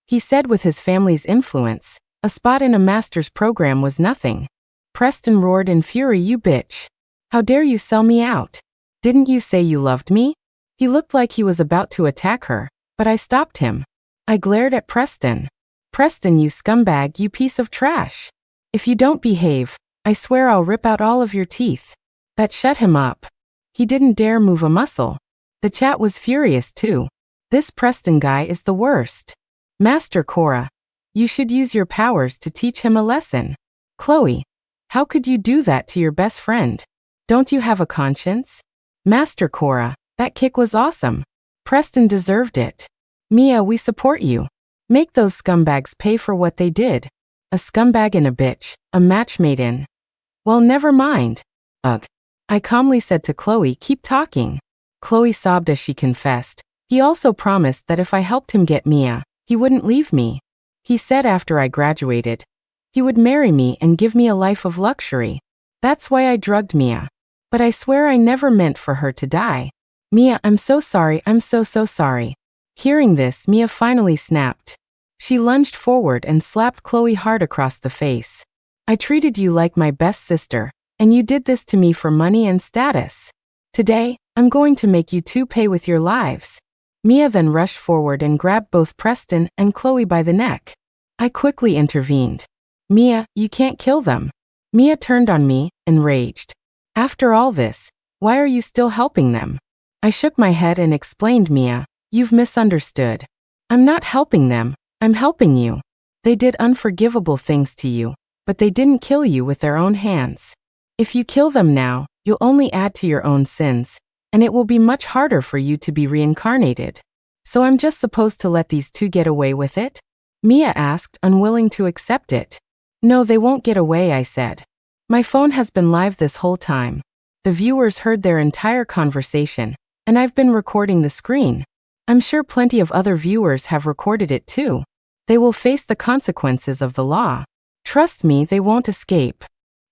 He said with his family's influence, a spot in a master's program was nothing. Preston roared in fury, "You bitch. How dare you sell me out? Didn't you say you loved me?" He looked like he was about to attack her, but I stopped him. I glared at Preston. "Preston, you scumbag, you piece of trash. If you don't behave, I swear I'll rip out all of your teeth." That shut him up. He didn't dare move a muscle. The chat was furious too. This Preston guy is the worst. Master Cora, you should use your powers to teach him a lesson. Chloe, how could you do that to your best friend? Don't you have a conscience? Master Cora, that kick was awesome. Preston deserved it. Mia, we support you. Make those scumbags pay for what they did. A scumbag and a bitch, a match made in. Well, never mind. Ugh. I calmly said to Chloe, keep talking. Chloe sobbed as she confessed. He also promised that if I helped him get Mia, he wouldn't leave me. He said after I graduated, he would marry me and give me a life of luxury. That's why I drugged Mia. But I swear I never meant for her to die. Mia, I'm so sorry, I'm so sorry. Hearing this, Mia finally snapped. She lunged forward and slapped Chloe hard across the face. I treated you like my best sister, and you did this to me for money and status. Today, I'm going to make you two pay with your lives. Mia then rushed forward and grabbed both Preston and Chloe by the neck. I quickly intervened. Mia, you can't kill them. Mia turned on me, enraged. After all this, why are you still helping them? I shook my head and explained, Mia, you've misunderstood. I'm not helping them, I'm helping you. They did unforgivable things to you, but they didn't kill you with their own hands. If you kill them now, you'll only add to your own sins, and it will be much harder for you to be reincarnated. So I'm just supposed to let these two get away with it? Mia asked, unwilling to accept it. No, they won't get away, I said. My phone has been live this whole time. The viewers heard their entire conversation, and I've been recording the screen. I'm sure plenty of other viewers have recorded it too. They will face the consequences of the law. Trust me, they won't escape.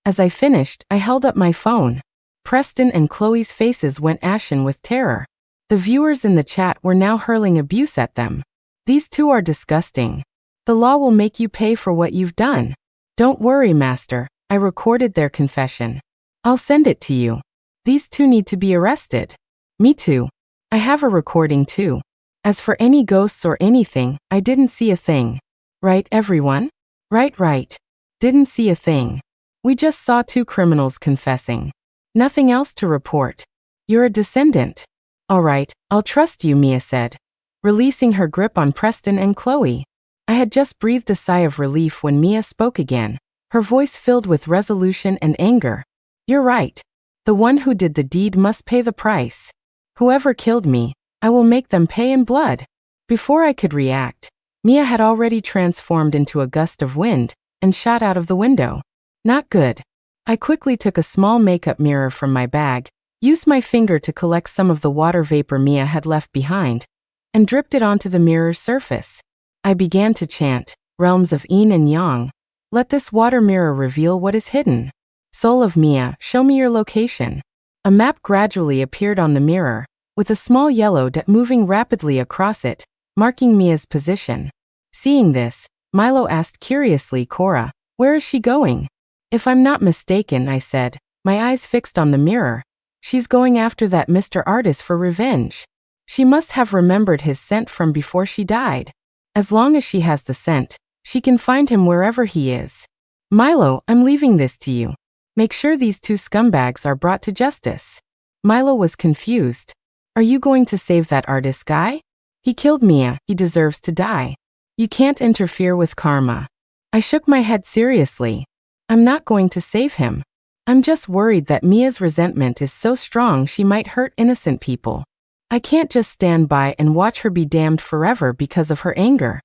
As I finished, I held up my phone. Preston and Chloe's faces went ashen with terror. The viewers in the chat were now hurling abuse at them. These two are disgusting. The law will make you pay for what you've done. Don't worry, Master. I recorded their confession. I'll send it to you. These two need to be arrested. Me too. I have a recording too. As for any ghosts or anything, I didn't see a thing. Right, everyone? Right. Didn't see a thing. We just saw two criminals confessing. Nothing else to report. You're a descendant. All right, I'll trust you, Mia said, releasing her grip on Preston and Chloe. I had just breathed a sigh of relief when Mia spoke again, her voice filled with resolution and anger. You're right. The one who did the deed must pay the price. Whoever killed me, I will make them pay in blood. Before I could react, Mia had already transformed into a gust of wind and shot out of the window. Not good. I quickly took a small makeup mirror from my bag, used my finger to collect some of the water vapor Mia had left behind, and dripped it onto the mirror's surface. I began to chant, realms of yin and yang. Let this water mirror reveal what is hidden. Soul of Mia, show me your location. A map gradually appeared on the mirror, with a small yellow dot moving rapidly across it, marking Mia's position. Seeing this, Milo asked curiously, Cora, where is she going? If I'm not mistaken, I said, my eyes fixed on the mirror. She's going after that Mr. Artist for revenge. She must have remembered his scent from before she died. As long as she has the scent, she can find him wherever he is. Milo, I'm leaving this to you. Make sure these two scumbags are brought to justice. Milo was confused. Are you going to save that artist guy? He killed Mia, he deserves to die. You can't interfere with karma. I shook my head seriously. I'm not going to save him. I'm just worried that Mia's resentment is so strong she might hurt innocent people. I can't just stand by and watch her be damned forever because of her anger.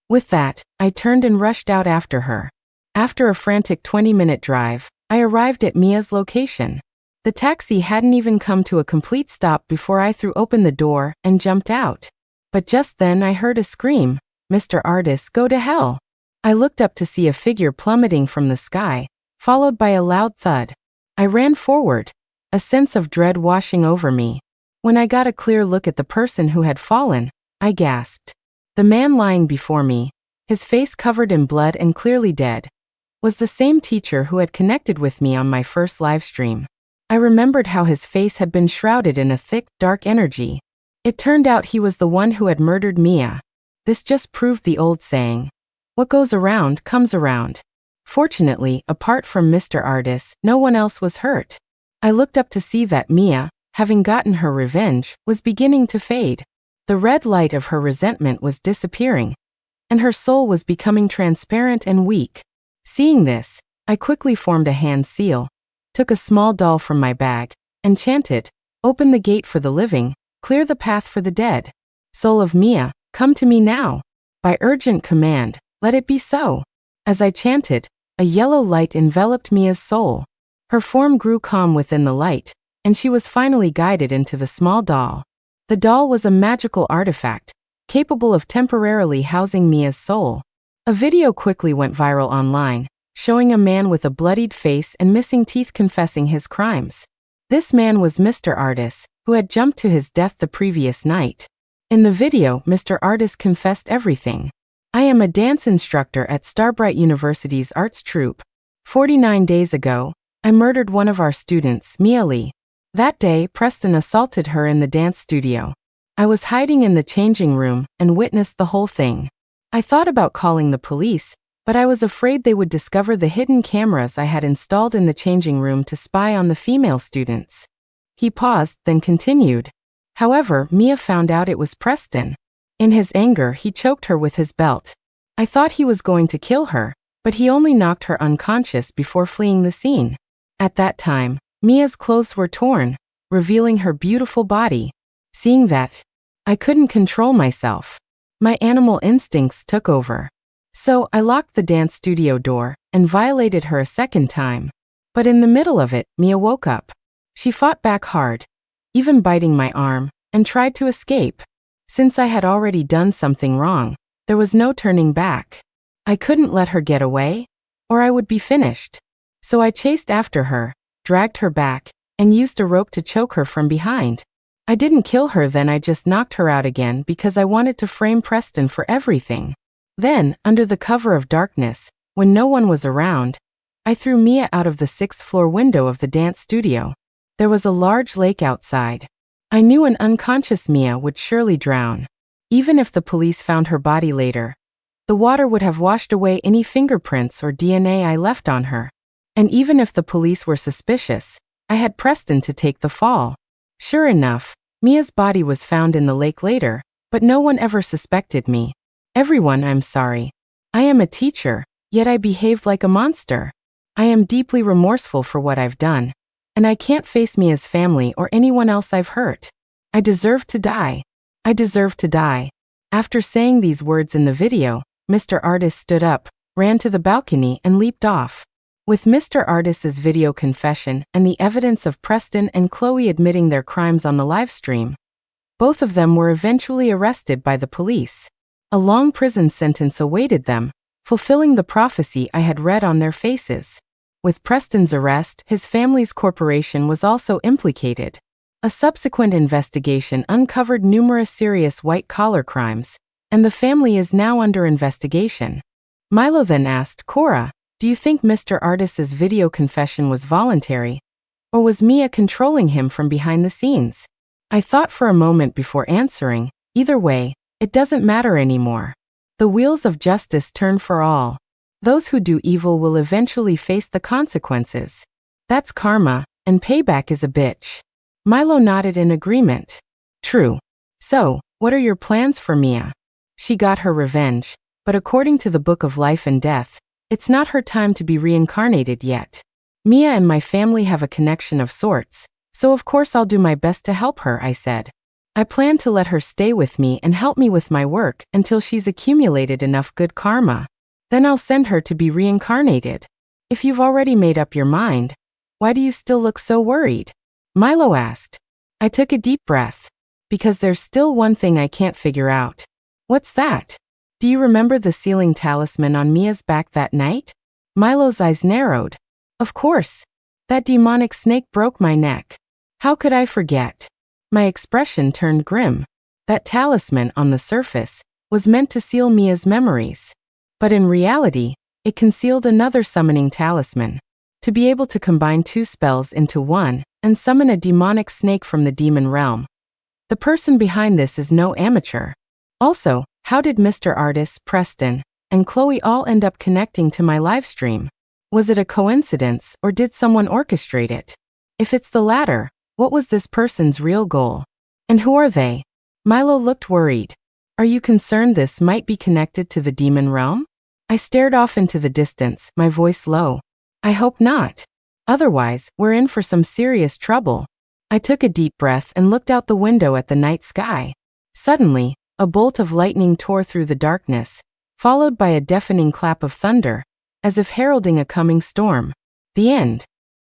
With that, I turned and rushed out after her. After a frantic 20-minute drive, I arrived at Mia's location. The taxi hadn't even come to a complete stop before I threw open the door and jumped out. But just then I heard a scream, Mr. Artist, go to hell. I looked up to see a figure plummeting from the sky, followed by a loud thud. I ran forward. a sense of dread washing over me. When I got a clear look at the person who had fallen, I gasped. The man lying before me, his face covered in blood and clearly dead, was the same teacher who had connected with me on my first live stream. I remembered how his face had been shrouded in a thick, dark energy. It turned out he was the one who had murdered Mia. This just proved the old saying, what goes around comes around. Fortunately, apart from Mr. Artis, no one else was hurt. I looked up to see that Mia, having gotten her revenge, was beginning to fade. The red light of her resentment was disappearing, and her soul was becoming transparent and weak. Seeing this, I quickly formed a hand seal, took a small doll from my bag, and chanted, "Open the gate for the living, clear the path for the dead. Soul of Mia, come to me now. By urgent command, let it be so." As I chanted, a yellow light enveloped Mia's soul. Her form grew calm within the light, and she was finally guided into the small doll. The doll was a magical artifact, capable of temporarily housing Mia's soul. A video quickly went viral online, showing a man with a bloodied face and missing teeth confessing his crimes. This man was Mr. Artis, who had jumped to his death the previous night. In the video, Mr. Artis confessed everything. "I am a dance instructor at Starbright University's arts troupe. 49 days ago, I murdered one of our students, Mia Lee. That day, Preston assaulted her in the dance studio. I was hiding in the changing room and witnessed the whole thing. I thought about calling the police, but I was afraid they would discover the hidden cameras I had installed in the changing room to spy on the female students." He paused, then continued. "However, Mia found out it was Preston. In his anger, he choked her with his belt. I thought he was going to kill her, but he only knocked her unconscious before fleeing the scene. At that time, Mia's clothes were torn, revealing her beautiful body. Seeing that, I couldn't control myself. My animal instincts took over. So I locked the dance studio door and violated her a second time. But in the middle of it, Mia woke up. She fought back hard, even biting my arm, and tried to escape. Since I had already done something wrong, there was no turning back. I couldn't let her get away, or I would be finished. So I chased after her, dragged her back, and used a rope to choke her from behind. I didn't kill her then, I just knocked her out again because I wanted to frame Preston for everything. Then, under the cover of darkness, when no one was around, I threw Mia out of the 6th-floor window of the dance studio. There was a large lake outside. I knew an unconscious Mia would surely drown. Even if the police found her body later, the water would have washed away any fingerprints or DNA I left on her. And even if the police were suspicious, I had Preston to take the fall. Sure enough, Mia's body was found in the lake later, but no one ever suspected me. Everyone, I'm sorry. I am a teacher, yet I behaved like a monster. I am deeply remorseful for what I've done, and I can't face Mia's family or anyone else I've hurt. I deserve to die. I deserve to die." After saying these words in the video, Mr. Artis stood up, ran to the balcony, and leaped off. With Mr. Artis's video confession and the evidence of Preston and Chloe admitting their crimes on the live stream, both of them were eventually arrested by the police. A long prison sentence awaited them, fulfilling the prophecy I had read on their faces. With Preston's arrest, his family's corporation was also implicated. A subsequent investigation uncovered numerous serious white-collar crimes, and the family is now under investigation. Milo then asked Cora, "Do you think Mr. Artis's video confession was voluntary, or was Mia controlling him from behind the scenes?" I thought for a moment before answering. Either way, it doesn't matter anymore. The wheels of justice turn for all. Those who do evil will eventually face the consequences. That's karma, and payback is a bitch. Milo nodded in agreement. True. So, what are your plans for Mia? She got her revenge, but according to the Book of Life and Death, it's not her time to be reincarnated yet. Mia and my family have a connection of sorts, so of course I'll do my best to help her, I said. I plan to let her stay with me and help me with my work until she's accumulated enough good karma. Then I'll send her to be reincarnated. If you've already made up your mind, why do you still look so worried? Milo asked. I took a deep breath. Because there's still one thing I can't figure out. What's that? Do you remember the sealing talisman on Mia's back that night? Milo's eyes narrowed. Of course. That demonic snake broke my neck. How could I forget? My expression turned grim. That talisman on the surface was meant to seal Mia's memories. But in reality, it concealed another summoning talisman. To be able to combine two spells into one and summon a demonic snake from the demon realm. The person behind this is no amateur. Also, how did Mr. Artist, Preston, and Chloe all end up connecting to my livestream? Was it a coincidence or did someone orchestrate it? If it's the latter, what was this person's real goal? And who are they? Milo looked worried. Are you concerned this might be connected to the demon realm? I stared off into the distance, my voice low. I hope not. Otherwise, we're in for some serious trouble. I took a deep breath and looked out the window at the night sky. Suddenly, a bolt of lightning tore through the darkness, followed by a deafening clap of thunder, as if heralding a coming storm. The end.